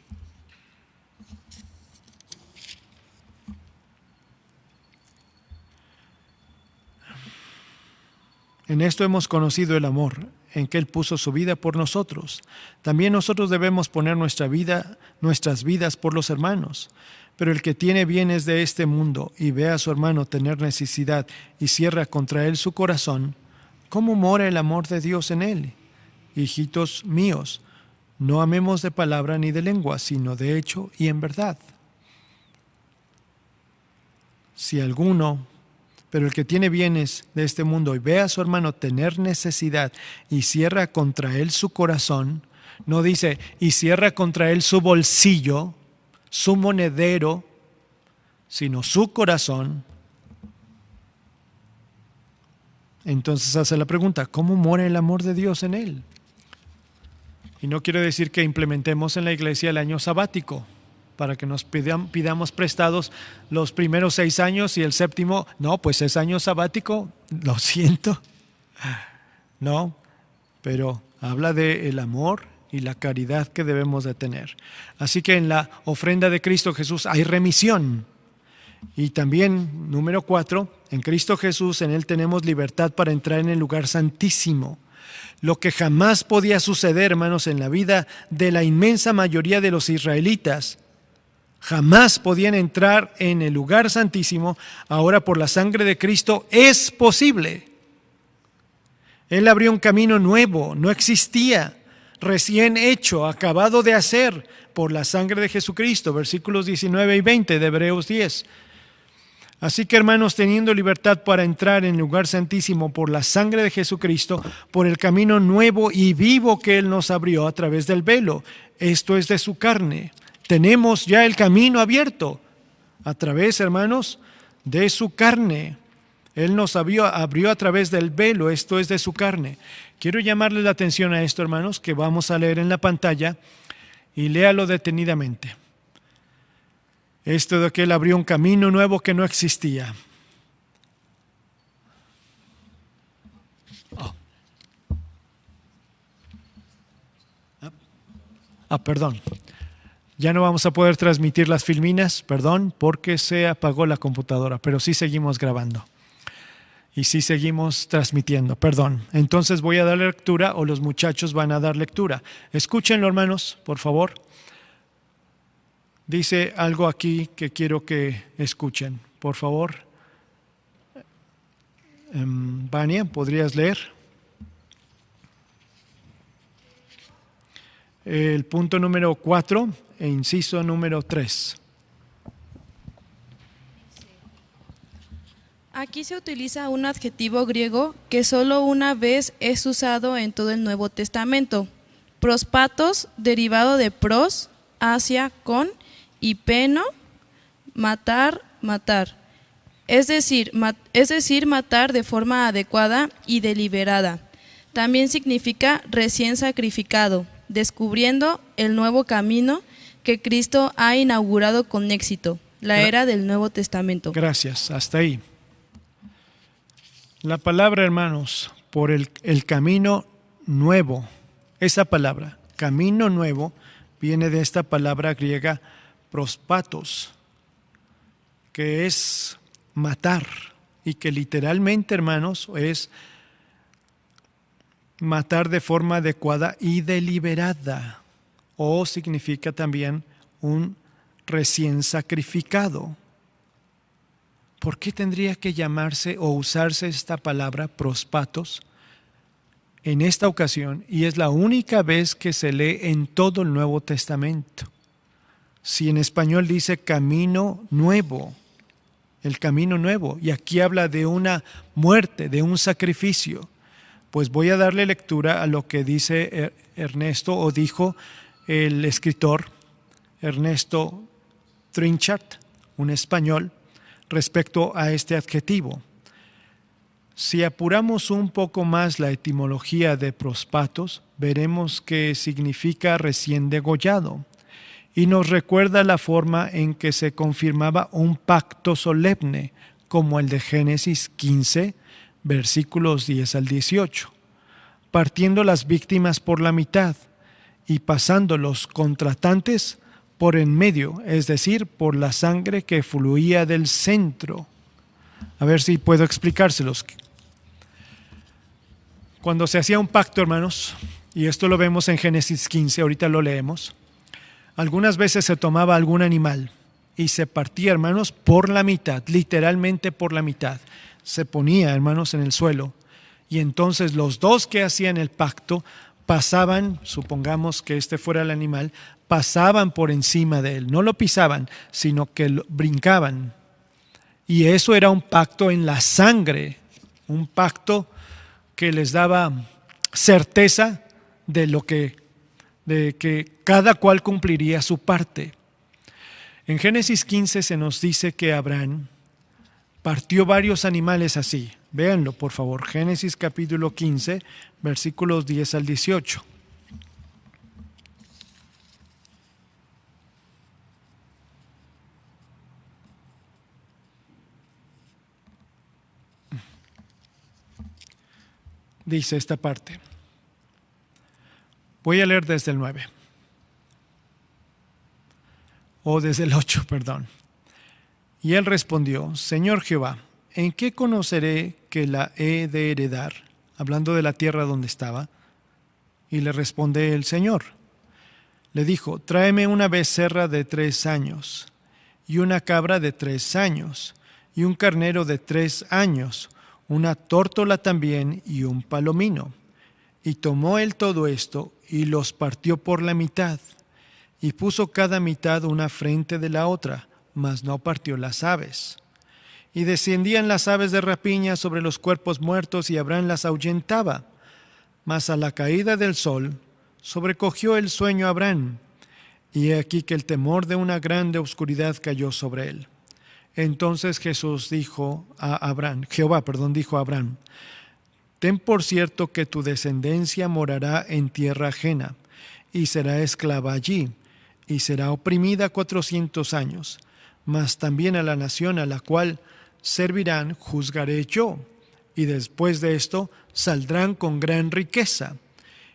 Speaker 3: En esto hemos conocido el amor, en que Él puso su vida por nosotros. También nosotros debemos poner nuestras vidas por los hermanos. Pero el que tiene bienes de este mundo y ve a su hermano tener necesidad y cierra contra él su corazón, ¿cómo mora el amor de Dios en él? Hijitos míos, no amemos de palabra ni de lengua, sino de hecho y en verdad. Pero el que tiene bienes de este mundo y ve a su hermano tener necesidad y cierra contra él su corazón, no dice, y cierra contra él su bolsillo, su monedero, sino su corazón. Entonces hace la pregunta, ¿cómo mora el amor de Dios en él? Y no quiere decir que implementemos en la iglesia el año sabático, para que nos pidamos prestados los primeros 6 años y el 7º, no, pues es año sabático, lo siento. No, pero habla de el amor y la caridad que debemos de tener. Así que en la ofrenda de Cristo Jesús hay remisión. Y también, número 4, en Cristo Jesús, en Él tenemos libertad para entrar en el lugar santísimo. Lo que jamás podía suceder, hermanos, en la vida de la inmensa mayoría de los israelitas. Jamás podían entrar en el lugar santísimo. Ahora, por la sangre de Cristo, es posible. Él abrió un camino nuevo, no existía, recién hecho, acabado de hacer por la sangre de Jesucristo. Versículos 19 y 20 de Hebreos 10. Así que, hermanos, teniendo libertad para entrar en el lugar santísimo por la sangre de Jesucristo, por el camino nuevo y vivo que Él nos abrió a través del velo, esto es de su carne. Tenemos ya el camino abierto a través, hermanos, de su carne. Él nos abrió a través del velo, esto es de su carne. Quiero llamarles la atención a esto, hermanos, que vamos a leer en la pantalla y léalo detenidamente. Esto de que Él abrió un camino nuevo que no existía. Perdón. Ya no vamos a poder transmitir las filminas, perdón, porque se apagó la computadora, pero sí seguimos grabando. Y sí seguimos transmitiendo, perdón. Entonces voy a dar lectura o los muchachos van a dar lectura. Escúchenlo, hermanos, por favor. Dice algo aquí que quiero que escuchen, por favor. Vania, ¿podrías leer? El punto número 4 e inciso número 3.
Speaker 6: Aquí se utiliza un adjetivo griego que solo una vez es usado en todo el Nuevo Testamento. Prospatos, derivado de pros, hacia, con, y peno, matar, matar. Es decir, matar de forma adecuada y deliberada. También significa recién sacrificado, descubriendo el nuevo camino que Cristo ha inaugurado con éxito, la era del Nuevo Testamento.
Speaker 3: Gracias, hasta ahí. La palabra, hermanos, por el camino nuevo, esa palabra, camino nuevo, viene de esta palabra griega prospatos, que es matar, y que literalmente, hermanos, es matar de forma adecuada y deliberada, o significa también un recién sacrificado. ¿Por qué tendría que llamarse o usarse esta palabra prospatos en esta ocasión? Y es la única vez que se lee en todo el Nuevo Testamento. Si en español dice camino nuevo, el camino nuevo, y aquí habla de una muerte, de un sacrificio, pues voy a darle lectura a lo que dice Ernesto, o dijo el escritor Ernesto Trinchard, un español, respecto a este adjetivo. Si apuramos un poco más la etimología de prospatos, veremos que significa recién degollado y nos recuerda la forma en que se confirmaba un pacto solemne, como el de Génesis 15, versículos 10 al 18, partiendo las víctimas por la mitad y pasando los contratantes por en medio, es decir, por la sangre que fluía del centro. A ver si puedo explicárselos. Cuando se hacía un pacto, hermanos, y esto lo vemos en Génesis 15, ahorita lo leemos, algunas veces se tomaba algún animal y se partía, hermanos, por la mitad, literalmente por la mitad. Se ponía, hermanos, en el suelo, y entonces los dos que hacían el pacto pasaban, supongamos que este fuera el animal, pasaban por encima de él, no lo pisaban, sino que lo brincaban. Y eso era un pacto en la sangre, un pacto que les daba certeza de que cada cual cumpliría su parte. En Génesis 15 se nos dice que Abraham partió varios animales así. Véanlo, por favor. Génesis capítulo 15, versículos 10 al 18. Dice esta parte. Voy a leer desde el 9. O desde el 8, perdón. Y él respondió: Señor Jehová, ¿en qué conoceré que la he de heredar? Hablando de la tierra donde estaba. Y le responde el Señor. Le dijo: tráeme una becerra de 3 años, y una cabra de 3 años, y un carnero de 3 años, una tórtola también, y un palomino. Y tomó él todo esto, y los partió por la mitad, y puso cada mitad una frente de la otra, mas no partió las aves. Y descendían las aves de rapiña sobre los cuerpos muertos, y Abraham las ahuyentaba. Mas a la caída del sol sobrecogió el sueño a Abraham, y he aquí que el temor de una grande oscuridad cayó sobre él. Entonces Jehová dijo a Abraham: ten por cierto que tu descendencia morará en tierra ajena, y será esclava allí, y será oprimida 400 años. Mas también a la nación a la cual servirán juzgaré yo, y después de esto saldrán con gran riqueza.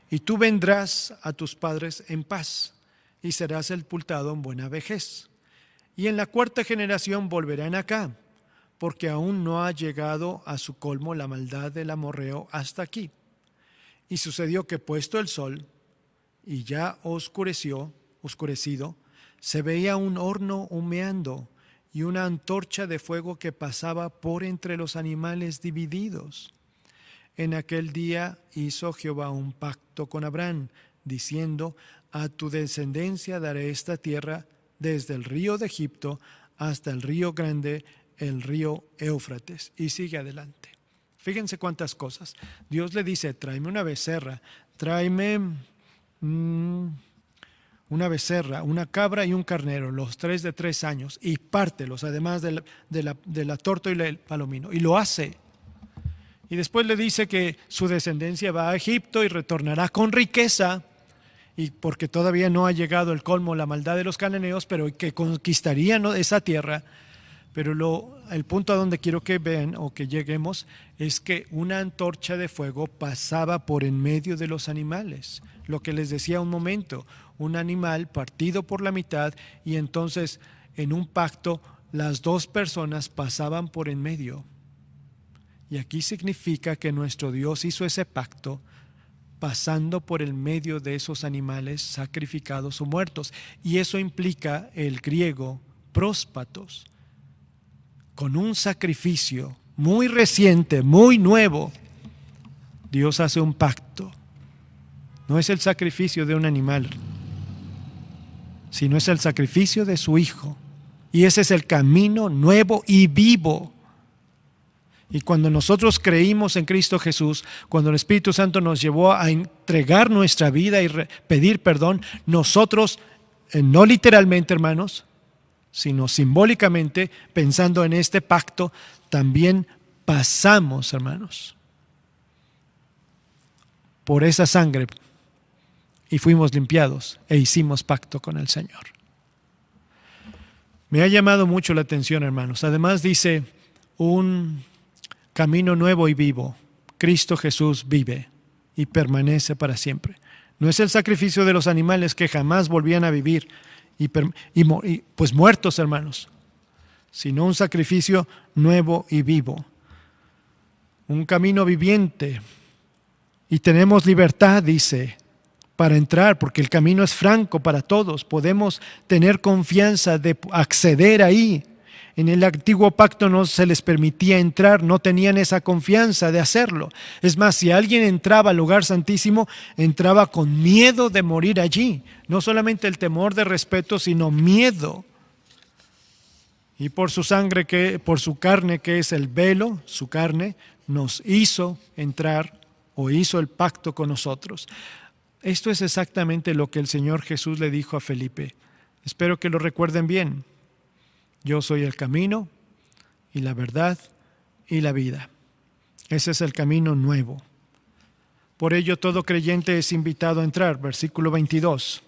Speaker 3: Y tú vendrás a tus padres en paz, y serás sepultado en buena vejez. Y en la 4ª generación volverán acá, porque aún no ha llegado a su colmo la maldad del amorreo hasta aquí. Y sucedió que puesto el sol, y ya oscurecido, se veía un horno humeando, y una antorcha de fuego que pasaba por entre los animales divididos. En aquel día hizo Jehová un pacto con Abraham, diciendo: a tu descendencia daré esta tierra, desde el río de Egipto hasta el río grande, el río Éufrates. Y sigue adelante. Fíjense cuántas cosas. Dios le dice: tráeme una becerra, tráeme una becerra, una cabra y un carnero, los 3 de 3 años, y pártelos, además de la tórtola y el palomino. Y lo hace. Y después le dice que su descendencia va a Egipto y retornará con riqueza, y porque todavía no ha llegado el colmo, la maldad de los cananeos, pero que conquistarían esa tierra. Pero el punto a donde quiero que vean o que lleguemos es que una antorcha de fuego pasaba por en medio de los animales. Lo que les decía un momento, un animal partido por la mitad, y entonces en un pacto las 2 personas pasaban por en medio. Y aquí significa que nuestro Dios hizo ese pacto pasando por el medio de esos animales sacrificados o muertos. Y eso implica el griego próspatos, con un sacrificio muy reciente, muy nuevo. Dios hace un pacto. No es el sacrificio de un animal, sino es el sacrificio de su Hijo. Y ese es el camino nuevo y vivo. Y cuando nosotros creímos en Cristo Jesús, cuando el Espíritu Santo nos llevó a entregar nuestra vida y pedir perdón, nosotros, no literalmente, hermanos, sino simbólicamente, pensando en este pacto, también pasamos, hermanos, por esa sangre y fuimos limpiados e hicimos pacto con el Señor. Me ha llamado mucho la atención, hermanos. Además dice: un camino nuevo y vivo. Cristo Jesús vive y permanece para siempre. No es el sacrificio de los animales que jamás volvían a vivir y pues muertos, hermanos, sino un sacrificio nuevo y vivo. Un camino viviente. Y tenemos libertad, dice, para entrar, porque el camino es franco para todos. Podemos tener confianza de acceder ahí. En el antiguo pacto no se les permitía entrar, no tenían esa confianza de hacerlo. Es más, si alguien entraba al lugar santísimo, entraba con miedo de morir allí. No solamente el temor de respeto, sino miedo. Y por su sangre, por su carne, que es el velo, su carne, nos hizo entrar o hizo el pacto con nosotros. Esto es exactamente lo que el Señor Jesús le dijo a Felipe. Espero que lo recuerden bien. Yo soy el camino y la verdad y la vida. Ese es el camino nuevo. Por ello todo creyente es invitado a entrar. Versículo 22.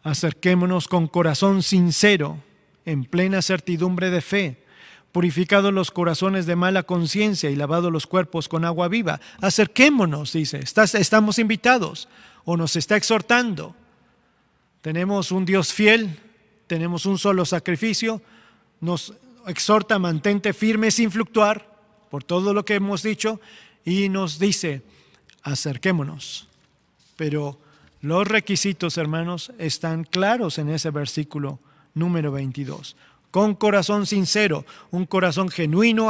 Speaker 3: Acerquémonos con corazón sincero, en plena certidumbre de fe, purificados los corazones de mala conciencia y lavados los cuerpos con agua viva. Acerquémonos, dice, estamos invitados o nos está exhortando. Tenemos un Dios fiel, tenemos un solo sacrificio, nos exhorta, mantente firme sin fluctuar por todo lo que hemos dicho y nos dice, acerquémonos. Pero los requisitos, hermanos, están claros en ese versículo número 22. Con corazón sincero, un corazón genuino,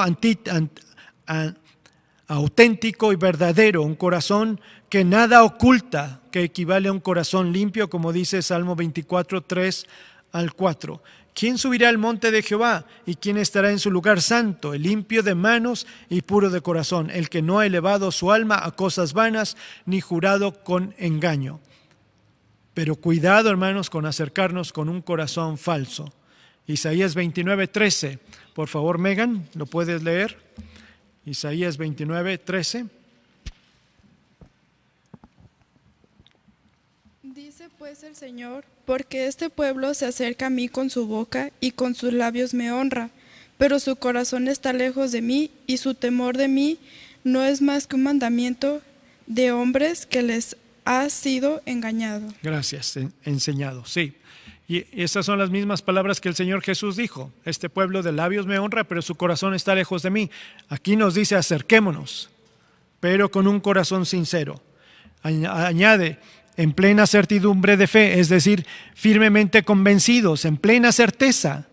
Speaker 3: auténtico y verdadero, un corazón que nada oculta, que equivale a un corazón limpio, como dice Salmo 24, 3 al 4. ¿Quién subirá al monte de Jehová? ¿Y quién estará en su lugar santo? El limpio de manos y puro de corazón, el que no ha elevado su alma a cosas vanas, ni jurado con engaño. Pero cuidado, hermanos, con acercarnos con un corazón falso. Isaías 29, 13. Por favor, Megan, ¿lo puedes leer? Isaías 29, 13.
Speaker 5: Dice pues el Señor, porque este pueblo se acerca a mí con su boca y con sus labios me honra, pero su corazón está lejos de mí y su temor de mí no es más que un mandamiento de hombres que les ha sido engañado.
Speaker 3: Gracias, enseñado, sí. Y esas son las mismas palabras que el Señor Jesús dijo. Este pueblo de labios me honra, pero su corazón está lejos de mí. Aquí nos dice acerquémonos, pero con un corazón sincero. Añade, en plena certidumbre de fe, es decir, firmemente convencidos, en plena certeza,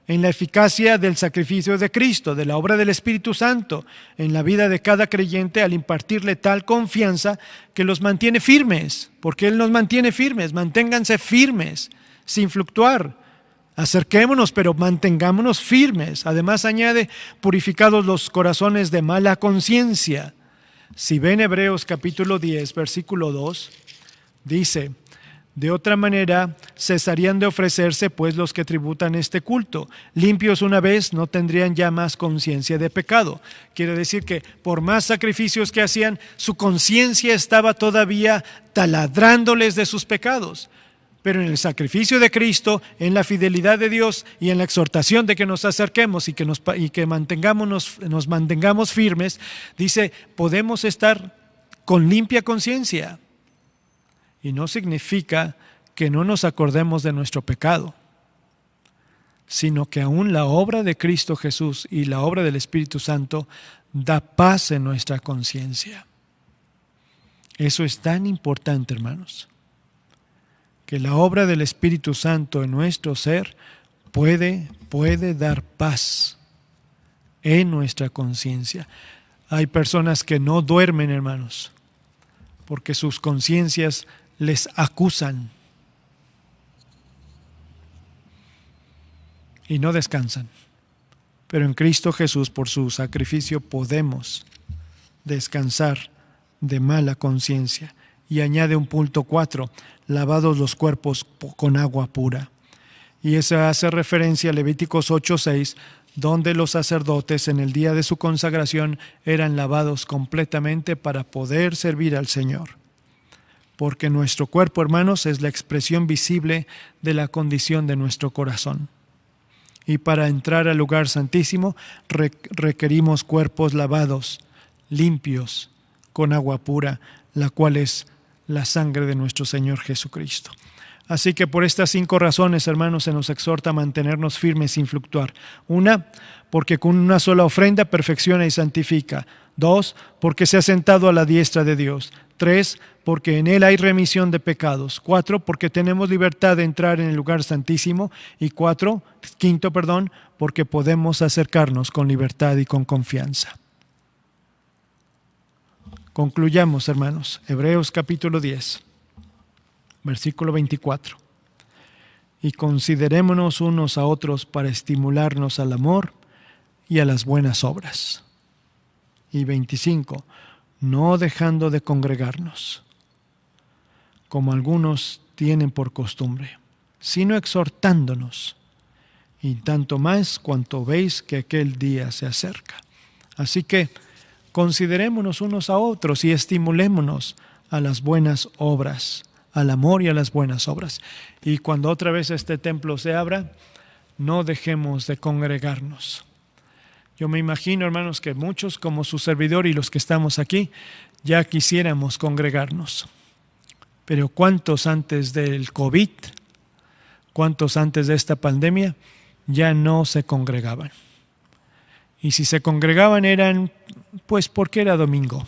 Speaker 3: en la eficacia del sacrificio de Cristo, de la obra del Espíritu Santo, en la vida de cada creyente, al impartirle tal confianza que los mantiene firmes, porque Él nos mantiene firmes. Manténganse firmes, sin fluctuar. Acerquémonos, pero mantengámonos firmes. Además añade, purificados los corazones de mala conciencia. Si ven Hebreos capítulo 10, versículo 2, dice, de otra manera cesarían de ofrecerse pues los que tributan este culto. Limpios una vez no tendrían ya más conciencia de pecado. Quiere decir que por más sacrificios que hacían, su conciencia estaba todavía taladrándoles de sus pecados. Pero en el sacrificio de Cristo, en la fidelidad de Dios y en la exhortación de que nos acerquemos y que nos mantengamos firmes, dice, podemos estar con limpia conciencia. Y no significa que no nos acordemos de nuestro pecado, sino que aún la obra de Cristo Jesús y la obra del Espíritu Santo da paz en nuestra conciencia. Eso es tan importante, hermanos, que la obra del Espíritu Santo en nuestro ser puede dar paz en nuestra conciencia. Hay personas que no duermen, hermanos, porque sus conciencias les acusan y no descansan. Pero en Cristo Jesús, por su sacrificio, podemos descansar de mala conciencia. Y añade un punto 4, lavados los cuerpos con agua pura. Y eso hace referencia a Levíticos 8:6, donde los sacerdotes en el día de su consagración eran lavados completamente para poder servir al Señor. Porque nuestro cuerpo, hermanos, es la expresión visible de la condición de nuestro corazón. Y para entrar al lugar santísimo requerimos cuerpos lavados, limpios, con agua pura, la cual es la sangre de nuestro Señor Jesucristo. Así que por estas 5 razones, hermanos, se nos exhorta a mantenernos firmes sin fluctuar. 1, porque con una sola ofrenda perfecciona y santifica. 2, porque se ha sentado a la diestra de Dios. 3, porque en Él hay remisión de pecados. 4, porque tenemos libertad de entrar en el lugar santísimo. Y 5, porque podemos acercarnos con libertad y con confianza. Concluyamos, hermanos. Hebreos capítulo 10, versículo 24. Y considerémonos unos a otros para estimularnos al amor y a las buenas obras. Y 25. No dejando de congregarnos, como algunos tienen por costumbre, sino exhortándonos, y tanto más cuanto veis que aquel día se acerca. Así que considerémonos unos a otros y estimulémonos a las buenas obras, al amor y a las buenas obras. Y cuando otra vez este templo se abra, no dejemos de congregarnos. Yo me imagino, hermanos, que muchos, como su servidor y los que estamos aquí, ya quisiéramos congregarnos. Pero ¿cuántos antes del COVID, cuántos antes de esta pandemia, ya no se congregaban? Y si se congregaban eran, pues porque era domingo,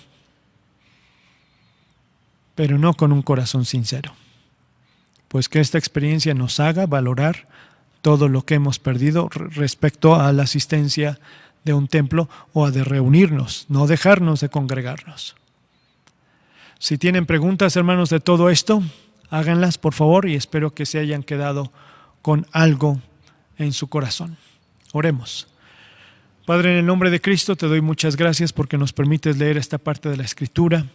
Speaker 3: pero no con un corazón sincero. Pues que esta experiencia nos haga valorar todo lo que hemos perdido respecto a la asistencia de un templo o a de reunirnos, no dejarnos de congregarnos. Si tienen preguntas, hermanos, de todo esto, háganlas, por favor, y espero que se hayan quedado con algo en su corazón. Oremos. Padre, en el nombre de Cristo te doy muchas gracias porque nos permites leer esta parte de la Escritura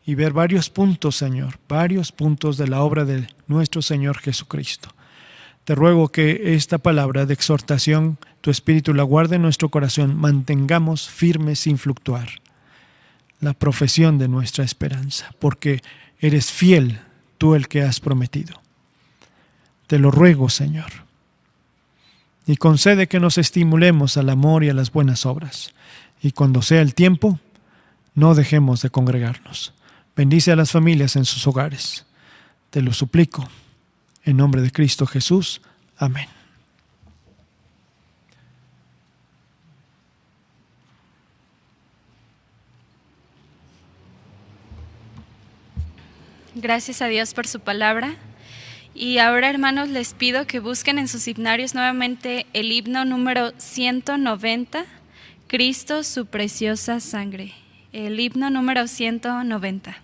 Speaker 3: y ver varios puntos, Señor, varios puntos de la obra de nuestro Señor Jesucristo. Te ruego que esta palabra de exhortación, tu Espíritu la guarde en nuestro corazón, mantengamos firmes sin fluctuar la profesión de nuestra esperanza, porque eres fiel, tú el que has prometido. Te lo ruego, Señor, y concede que nos estimulemos al amor y a las buenas obras, y cuando sea el tiempo, no dejemos de congregarnos. Bendice a las familias en sus hogares. Te lo suplico, en nombre de Cristo Jesús. Amén.
Speaker 1: Gracias a Dios por su palabra. Y ahora, hermanos, les pido que busquen en sus himnarios nuevamente el himno número 190, Cristo, su preciosa sangre. El himno número 190.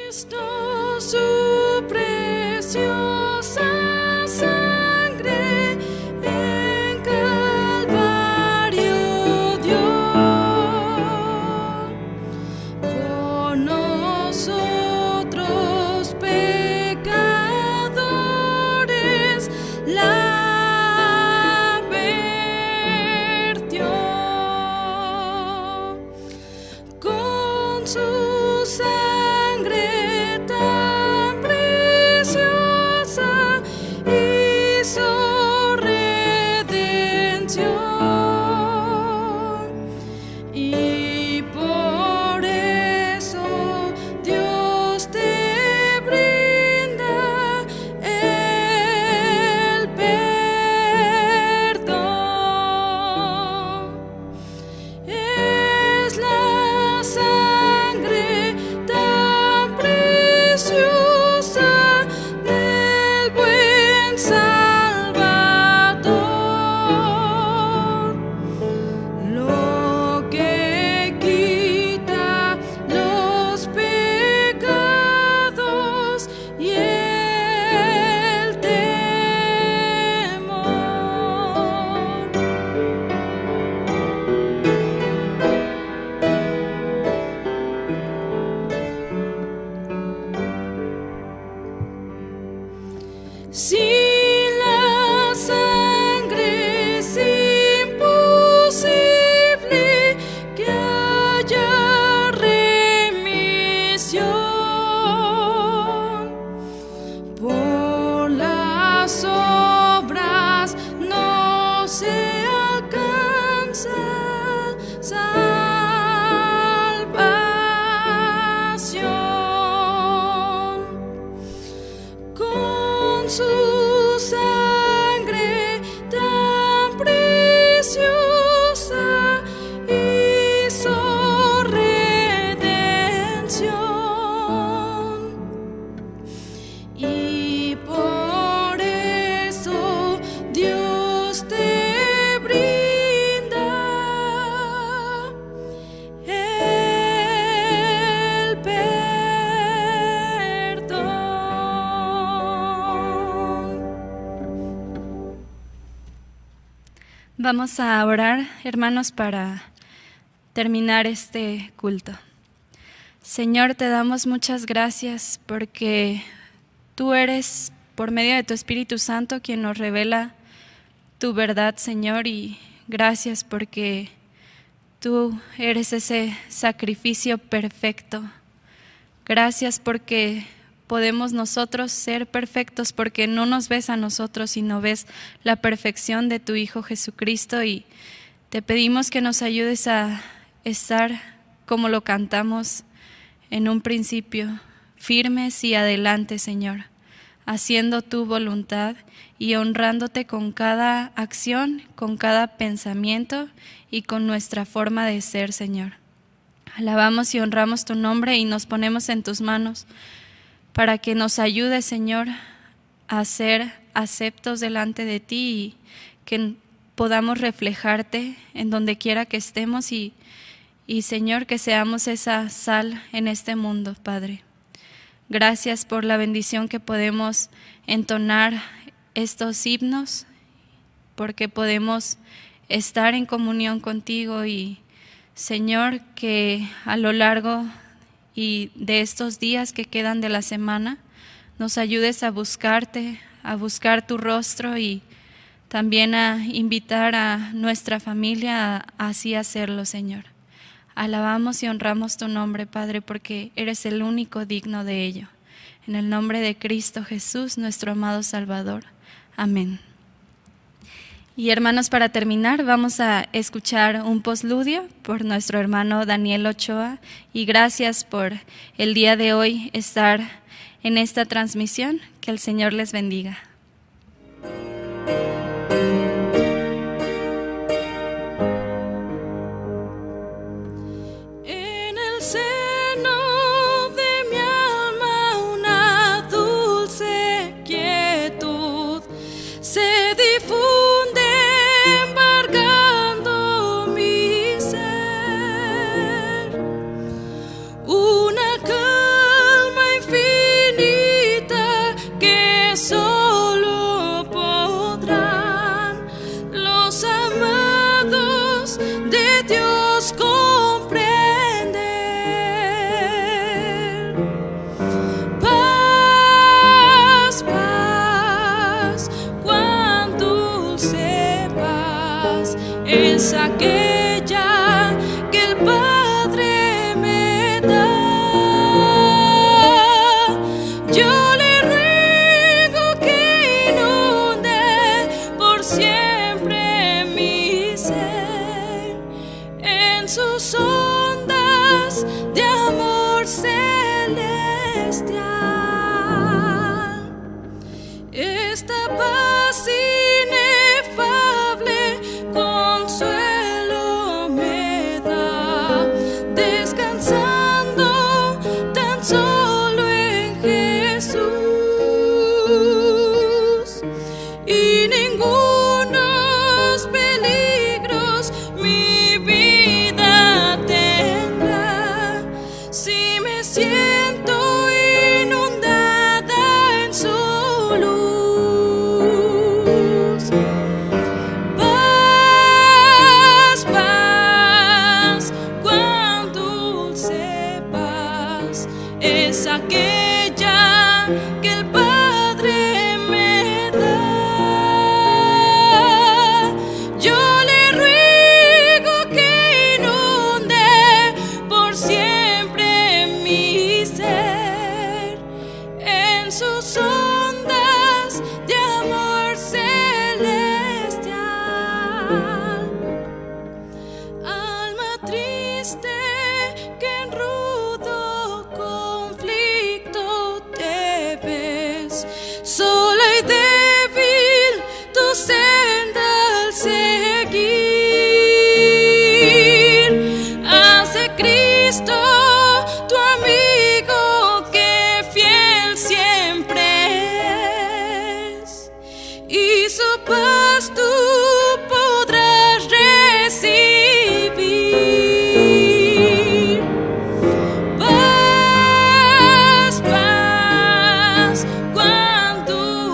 Speaker 2: Cristo, su preciosa sangre en Calvario dio por nosotros pecadores, la vertió con su sangre tan preciosa, hizo redención, y por eso Dios te brinda el perdón. Es la sangre tan preciosa del buen Salvador, lo que quita los pecados y el temor. Sin la sangre es imposible que haya remisión. Por las obras no se alcanza salvación. Con su sangre tan preciosa hizo redención, y por eso Dios te brinda el perdón.
Speaker 1: Vamos a orar, hermanos, para terminar este culto. Señor, te damos muchas gracias porque tú eres, por medio de tu Espíritu Santo, quien nos revela tu verdad, Señor, y gracias porque tú eres ese sacrificio perfecto. Gracias porque podemos nosotros ser perfectos, porque no nos ves a nosotros, sino ves la perfección de tu Hijo Jesucristo, y te pedimos que nos ayudes a estar como lo cantamos en un principio, firmes y adelante, Señor, haciendo tu voluntad y honrándote con cada acción, con cada pensamiento y con nuestra forma de ser, Señor. Alabamos y honramos tu nombre y nos ponemos en tus manos para que nos ayudes, Señor, a ser aceptos delante de ti y que podamos reflejarte en donde quiera que estemos y Señor, que seamos esa sal en este mundo, Padre. Gracias por la bendición que podemos entonar estos himnos, porque podemos estar en comunión contigo y Señor, que a lo largo y de estos días que quedan de la semana, nos ayudes a buscarte, a buscar tu rostro y también a invitar a nuestra familia a así hacerlo, Señor. Alabamos y honramos tu nombre, Padre, porque eres el único digno de ello. En el nombre de Cristo Jesús, nuestro amado Salvador. Amén. Y hermanos, para terminar, vamos a escuchar un postludio por nuestro hermano Daniel Ochoa. Y gracias por el día de hoy estar en esta transmisión. Que el Señor les bendiga.
Speaker 2: En el seno de mi alma una dulce quietud se difunde, embargando mi ser. Una calma infinita que solo podrán los amados de Dios comprender. Paz, paz, cuán dulce paz es aquella que el Padre me da. Yo le ruego que inunde por siempre mi ser en sus ondas de amor celestial. Esta paz inefable consuelo me da, descansando tan solo en Jesús. Y ningunos peligros mi vida tendrá si me siento inundada en su luz. Paz, paz, cuán dulce paz es aquella que el Padre me da. Yo le ruego que inunde por siempre mi ser en sus ondas de amor celestial. Alma triste que en rudo conflicto te ves, sola y débil tu senda al seguir. Hace Cristo tu amigo que fiel siempre es, y su paz tú podrás recibir. Paz, paz, cuán dulce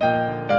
Speaker 3: Amén.